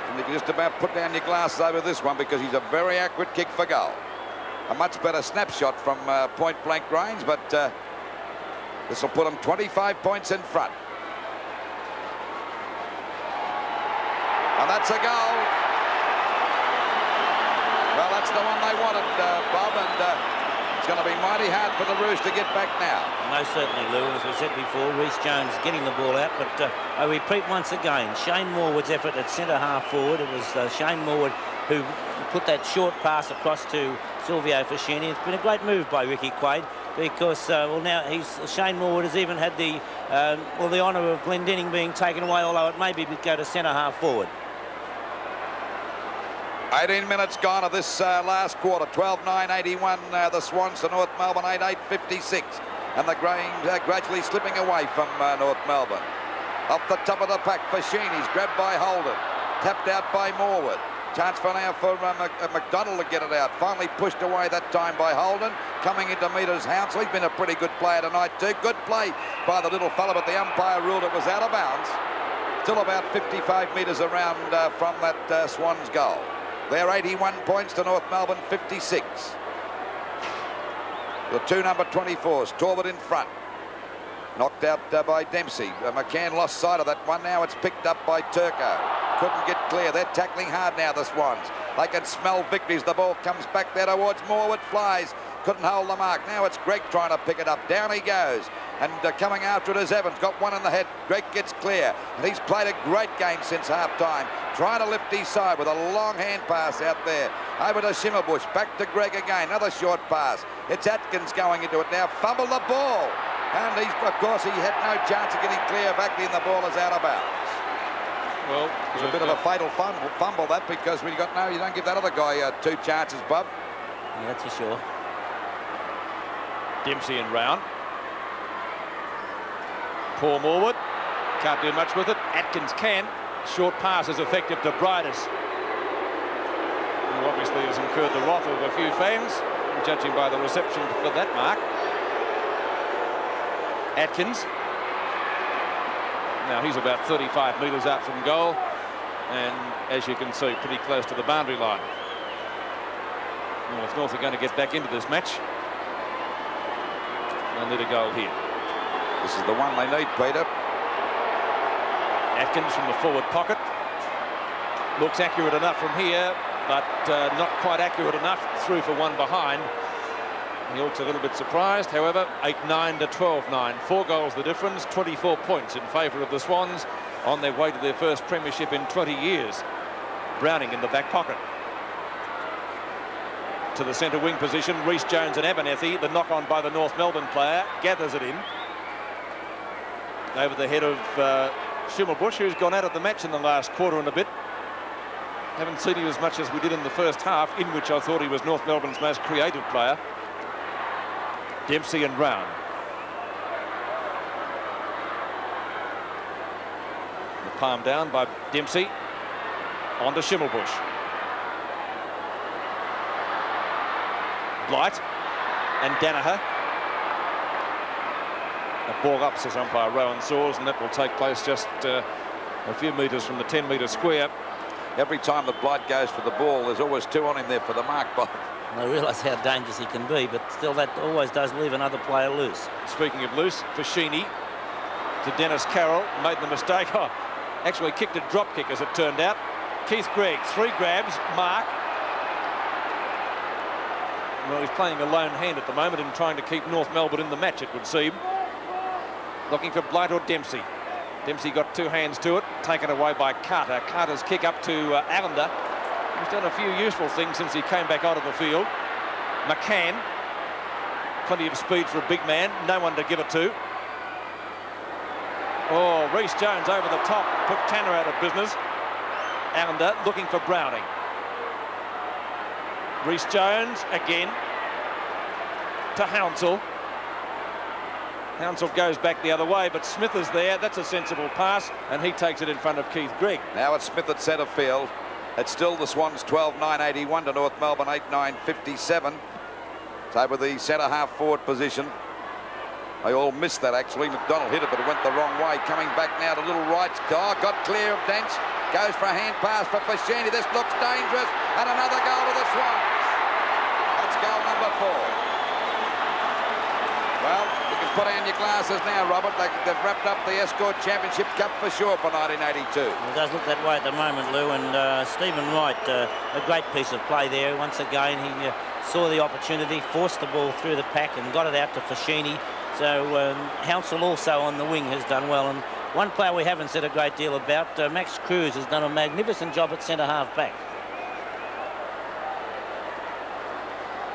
And you can just about put down your glasses over this one because he's a very accurate kick for goal. A much better snapshot from point-blank range, but this will put them 25 points in front. And that's a goal. Well, that's the one they wanted, Bob, and it's going to be mighty hard for the Roos to get back now. Most certainly, Lou. As we said before, Rhys Jones getting the ball out, but I repeat once again, Shane Morwood's effort at centre half forward. It was Shane Morwood who put that short pass across to Silvio Fashini. It's been a great move by Ricky Quaid because, well, now Shane Morwood has even had the honour of Glendenning being taken away, although it may be go to centre half forward. 18 minutes gone of this last quarter. 12-9-81. The Swans to North Melbourne 8-8-56. And the Grains gradually slipping away from North Melbourne. Off the top of the pack, Fashini's grabbed by Holden. Tapped out by Morwood. Chance for now for McDonald to get it out. Finally pushed away that time by Holden. Coming into meters, Hounsell. He's been a pretty good player tonight too. Good play by the little fella, but the umpire ruled it was out of bounds. Still about 55 metres around from that Swans goal. They're 81 points to North Melbourne 56. The two number 24s, Torbett in front. Knocked out by Dempsey. McCann lost sight of that one. Now it's picked up by Turco. Couldn't get clear. They're tackling hard now, the Swans. They can smell victories. The ball comes back there towards Morwood. Flies. Couldn't hold the mark. Now it's Greg trying to pick it up. Down he goes. And coming after it is Evans. Got one in the head. Greg gets clear. And he's played a great game since half-time. Trying to lift his side with a long hand pass out there. Over to Schimmelbusch. Back to Greg again. Another short pass. It's Atkins going into it now. Fumble the ball. And he's, of course, he had no chance of getting clear back in. The ball is out of bounds. Well, it was a bit of a fatal fumble that, because you don't give that other guy two chances, Bob. Yeah, that's for sure. Dempsey and round. Poor Morwood. Can't do much with it. Atkins can. Short pass is effective to Bridus, who obviously has incurred the wrath of a few fans, judging by the reception for that mark. Atkins. Now he's about 35 metres out from goal, and as you can see, pretty close to the boundary line. Well, if North are going to get back into this match, they'll need a goal here. This is the one they need, Peter. Atkins from the forward pocket. Looks accurate enough from here, but not quite accurate enough. Through for one behind. He looks a little bit surprised. However, 8-9 to 12-9. 4 goals the difference. 24 points in favour of the Swans on their way to their first premiership in 20 years. Browning in the back pocket. To the centre wing position, Rhys Jones and Abernethy. The knock on by the North Melbourne player. Gathers it in. Over the head of Schimmelbusch, who's gone out of the match in the last quarter and a bit. Haven't seen him as much as we did in the first half, in which I thought he was North Melbourne's most creative player. Dempsey and Round. The palm down by Dempsey. On to Schimmelbusch. Blight and Danaher. A ball up, says umpire Rowan Saws, and that will take place just a few metres from the 10-metre square. Every time that Blight goes for the ball, there's always two on him there for the mark, Bob. I realise how dangerous he can be, but still that always does leave another player loose. Speaking of loose, Fashini to Dennis Carroll, made the mistake. Oh, actually kicked a drop kick, as it turned out. Keith Gregg, 3 grabs, mark. Well, he's playing a lone hand at the moment and trying to keep North Melbourne in the match, it would seem. Looking for Blight or Dempsey. Dempsey got 2 hands to it, taken away by Carter. Carter's kick up to Allender. He's done a few useful things since he came back onto the field. McCann, plenty of speed for a big man, no one to give it to. Oh, Rhys Jones over the top, put Tanner out of business. Allender looking for Browning. Rhys Jones again to Hounsell. Hounsell goes back the other way, but Smith is there. That's a sensible pass, and he takes it in front of Keith Gregg. Now it's Smith at centre field. It's still the Swans 12-9-81 to North Melbourne 8-9-57. It's over the centre half forward position. They all missed that, actually. McDonald hit it, but it went the wrong way. Coming back now to little rights. Oh, got clear of Dench. Goes for a hand pass for Fashini. This looks dangerous. And another goal to the Swans. That's goal number 4. Well, you can put on your glasses now, Robert. They've wrapped up the ESCORT Championship Cup for sure for 1982. It does look that way at the moment, Lou, and Stephen Wright, a great piece of play there. Once again, he saw the opportunity, forced the ball through the pack and got it out to Fashini. So Hounsell also on the wing has done well. And one player we haven't said a great deal about, Max Cruz, has done a magnificent job at centre half back.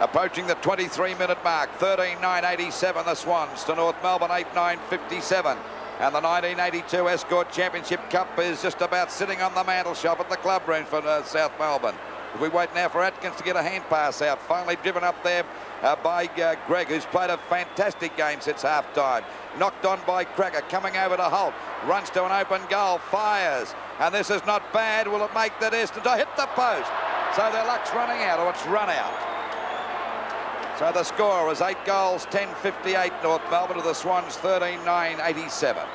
Approaching the 23-minute mark, 13-9-87 the Swans to North Melbourne 8-9-57. And the 1982 Escort Championship Cup is just about sitting on the mantel shelf at the club room for South Melbourne. We wait now for Atkins to get a hand pass out. Finally driven up there by Greg, who's played a fantastic game since half-time. Knocked on by Cracker, coming over to Holt. Runs to an open goal, fires. And this is not bad. Will it make the distance? I hit the post. So their luck's running out, or it's run out. So the score was 8 goals, 10-58 North Melbourne to the Swans, 13-9-87.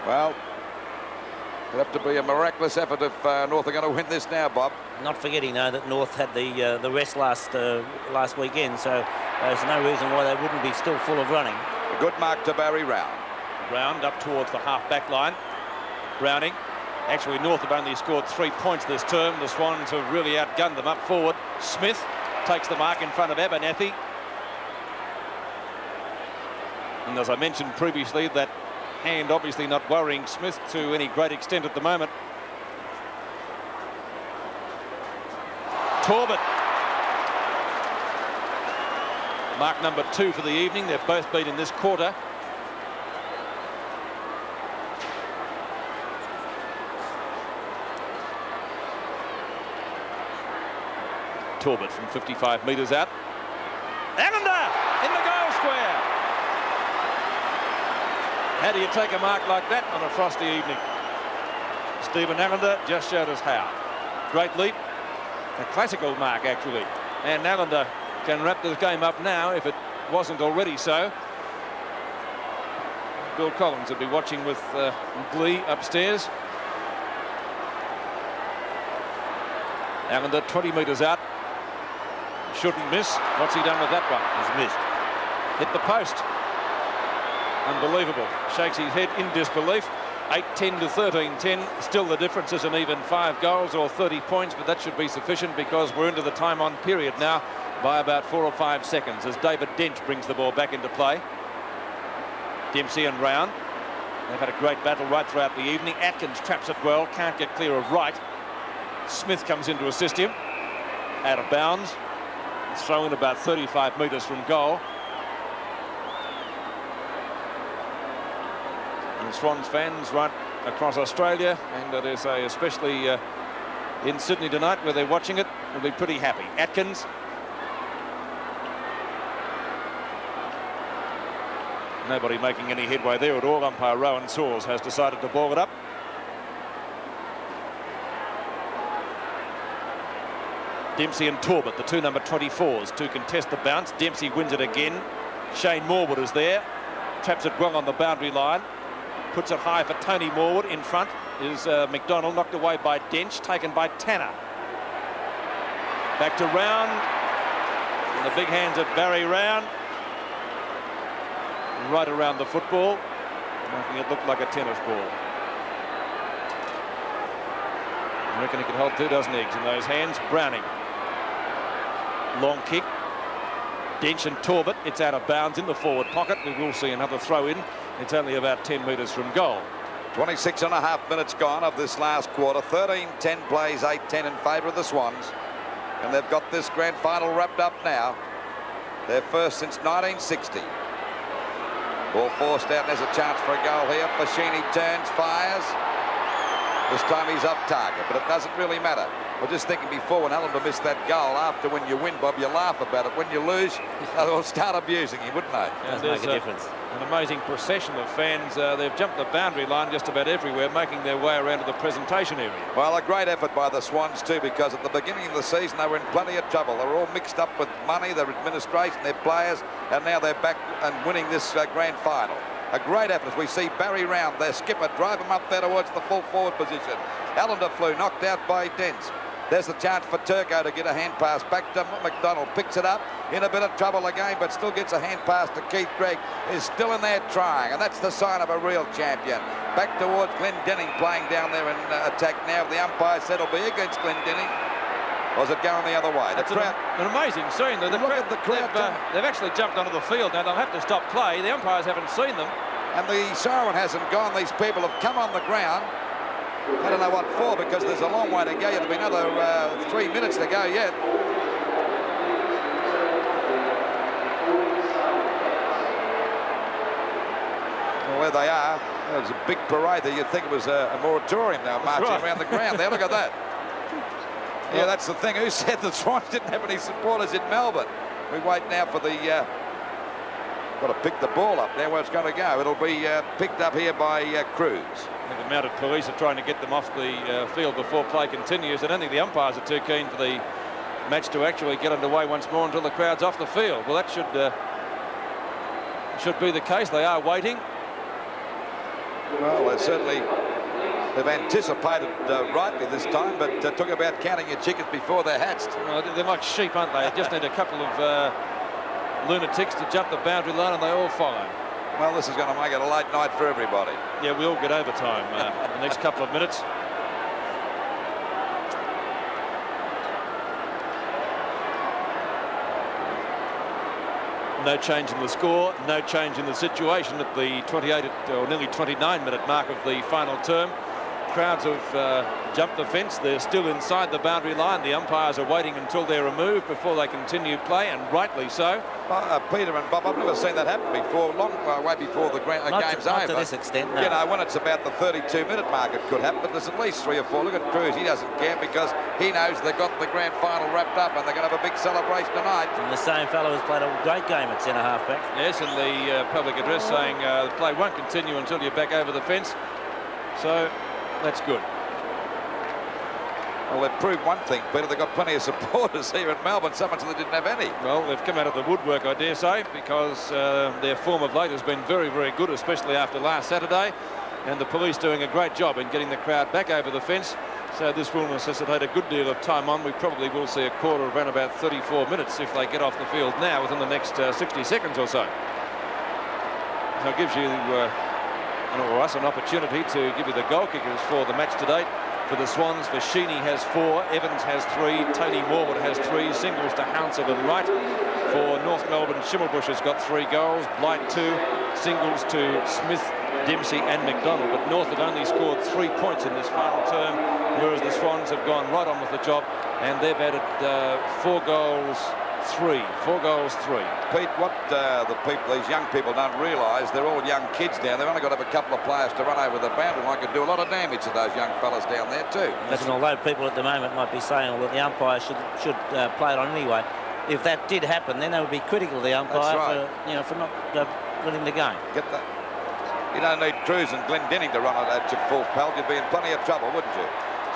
Well, it'll have to be a miraculous effort if North are going to win this now, Bob. Not forgetting, though, that North had the rest last weekend, so there's no reason why they wouldn't be still full of running. A good mark to Barry Round. Round up towards the half-back line. Browning. Actually, North have only scored 3 points this term. The Swans have really outgunned them up forward. Smith takes the mark in front of Abernethy. And as I mentioned previously, that hand obviously not worrying Smith to any great extent at the moment. Torbett. Mark number 2 for the evening. They've both been in this quarter. Torbett from 55 metres out. Allender in the goal square. How do you take a mark like that on a frosty evening? Stephen Allender just showed us how. Great leap. A classical mark, actually. And Allender can wrap this game up now if it wasn't already so. Bill Collins will be watching with glee upstairs. Allender 20 metres out. Shouldn't miss. What's he done with that one? He's missed. Hit the post. Unbelievable. Shakes his head in disbelief. 8-10 to 13-10. Still the difference isn't even 5 goals or 30 points, but that should be sufficient because we're into the time on period now by about 4 or 5 seconds as David Dench brings the ball back into play. Dempsey and Round. They've had a great battle right throughout the evening. Atkins traps it well, can't get clear of Wright. Smith comes in to assist him. Out of bounds. It's thrown about 35 metres from goal. And Swans fans right across Australia, and it is especially in Sydney tonight where they're watching it, will be pretty happy. Atkins. Nobody making any headway there at all. Umpire Rowan Sawes has decided to ball it up. Dempsey and Torbett, the 2 number 24s, to contest the bounce. Dempsey wins it again. Shane Morwood is there. Traps it well on the boundary line. Puts it high for Tony Morwood. In front is McDonald, knocked away by Dench, taken by Tanner. Back to Round. And the big hands of Barry Round. Right around the football, making it look like a tennis ball. I reckon he could hold 2 dozen eggs in those hands. Browning. Long kick. Dench and Torbett. It's out of bounds in the forward pocket. We will see another throw in. It's only about 10 metres from goal. 26.5 minutes gone of this last quarter. 13-10 plays, 8-10 in favour of the Swans. And they've got this grand final wrapped up now. Their first since 1960. Ball forced out, and there's a chance for a goal here. Fashini turns, fires. This time he's off target, but it doesn't really matter. I was just thinking before, when Allender missed that goal, after when you win, Bob, you laugh about it. When you lose, they'll start abusing him, wouldn't they? Does make a difference. An amazing procession of fans. They've jumped the boundary line just about everywhere, making their way around to the presentation area. Well, a great effort by the Swans too, because at the beginning of the season they were in plenty of trouble. They were all mixed up with money, their administration, their players, and now they're back and winning this grand final. A great effort as we see Barry Round, their skipper, drive him up there towards the full forward position. Allender flew, knocked out by Dents. There's the chance for Turco to get a hand pass back to McDonald. Picks it up, in a bit of trouble again, but still gets a hand pass to Keith Gregg. Is still in there trying, and that's the sign of a real champion. Back towards Glendenning, playing down there in attack now. The umpire said it'll be against Glendenning. Or was it going the other way? The crowd, an amazing scene. The look crowd, at the crowd. They've actually jumped onto the field. Now they'll have to stop play. The umpires haven't seen them. And the siren hasn't gone. These people have come on the ground. I don't know what for, because there's a long way to go. There'll be another 3 minutes to go yet. Well, where they are, there's a big parade there. You'd think it was a moratorium. They were marching around the ground there. Look at that. Yeah, that's the thing. Who said the Swans didn't have any supporters in Melbourne? We wait now for the... got to pick the ball up there where it's going to go. It'll be picked up here by Cruz. I think the mounted police are trying to get them off the field before play continues. I don't think the umpires are too keen for the match to actually get underway once more until the crowd's off the field. Well, that should be the case. They are waiting. Well, they've anticipated rightly this time, but talk about counting your chickens before they're hatched. Well, they're like sheep, aren't they? They just need a couple of lunatics to jump the boundary line and they all follow. Well, this is going to make it a late night for everybody. Yeah, we all get overtime in the next couple of minutes. No change in the score, no change in the situation at the 28 or nearly 29-minute mark of the final term. Crowds have jumped the fence. They're still inside the boundary line. The umpires are waiting until they're removed before they continue play, and rightly so. Peter and Bob, I've never seen that happen before. Long way before the game's over. Not to this extent, no. You know, when it's about the 32-minute mark, it could happen, but there's at least 3 or 4. Look at Cruz. He doesn't care because he knows they've got the grand final wrapped up and they're going to have a big celebration tonight. And the same fellow has played a great game at centre half-back. Yes, and the public address saying the play won't continue until you're back over the fence. So that's good. Well, they've proved one thing, Peter. They've got plenty of supporters here in Melbourne, so much they didn't have any. Well, they've come out of the woodwork, I dare say, because their form of late has been very, very good, especially after last Saturday. And the police doing a great job in getting the crowd back over the fence. So this will necessitate a good deal of time on. We probably will see a quarter of around about 34 minutes if they get off the field now within the next 60 seconds or so. So it gives you, or us, an opportunity to give you the goal kickers for the match to date. For the Swans, Vashini has 4, Evans has 3, Tony MORWOOD has 3, singles to HOUNSELL and Wright. For North Melbourne, Schimmelbusch has got 3 goals, BLIGHT 2, singles to Smith, Dempsey and McDonald. But North have only scored 3 points in this final term, whereas the Swans have gone right on with the job, and they've added 4 goals, 3. Pete, what these young people don't realise, they're all young kids down. They've only got to have a couple of players to run over the boundary line. Could do a lot of damage to those young fellas down there too. Yes, and although people at the moment might be saying that the umpire should play it on anyway, if that did happen, then they would be critical of the umpire for not winning the game. Get that. You don't need Cruz and Glendenning to run it at your full pelt. You'd be in plenty of trouble, wouldn't you?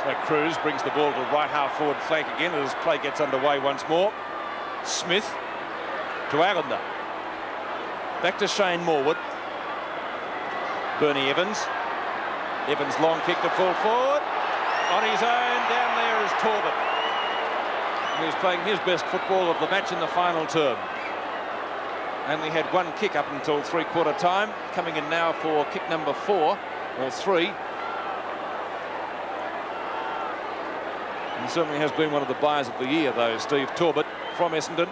So Cruz brings the ball to right half forward flank again as play gets underway once more. Smith to Allender. Back to Shane MORWOOD. Bernie Evans. Evans long kick to full forward. On his own, down there is Torbett. He's playing his best football of the match in the final term. Only had 1 kick up until 3/4 time. Coming in now for kick number 4 or 3. He certainly has been one of the buyers of the year, though, Steve Torbett from Essendon.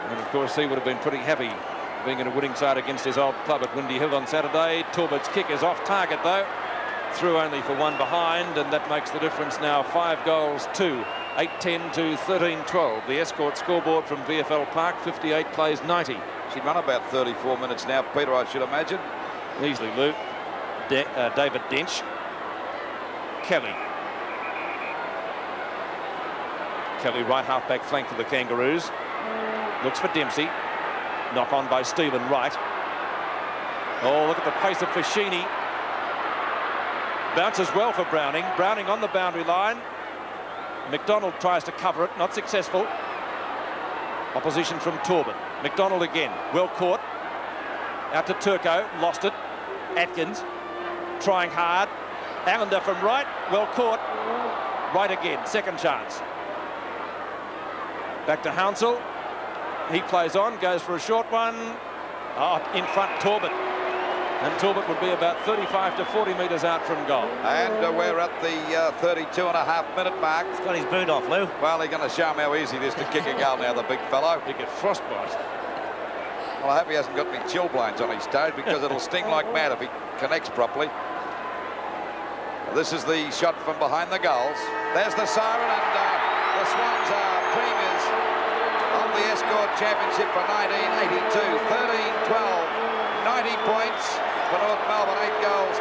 And of course he would have been pretty happy being in a winning side against his old club at Windy Hill on Saturday. Torbett's kick is off target though, through only for 1 behind, and that makes the difference now 5 goals, 2, 8-10 to 13-12. The ESCORT scoreboard from VFL Park, 58 plays 90. She'd run about 34 minutes now, Peter, I should imagine. Easily, Lou. David Dench. Kelly right half-back flank for the Kangaroos. Looks for Dempsey. Knock on by Stephen Wright. Oh, look at the pace of Fashini. Bounces well for Browning. Browning on the boundary line. McDonald tries to cover it, not successful. Opposition from Torbett. McDonald again, well caught. Out to Turco, lost it. Atkins trying hard. Allender from right, well caught. Right again, second chance. Back to Hounsell. He plays on, goes for a short one. Oh, in front, Torbett. And Torbett would be about 35 to 40 metres out from goal. And we're at the 32.5-minute mark. He's got his boot off, Lou. Well, he's going to show him how easy it is to kick a goal now, the big fellow. He get frostbite. Well, I hope he hasn't got any chilblains on his toes, because it'll sting like mad if he connects properly. This is the shot from behind the goals. There's the siren, and the Swans are premiers of the ESCORT Championship for 1982. 13-12, 90 points for North Melbourne, 8 goals,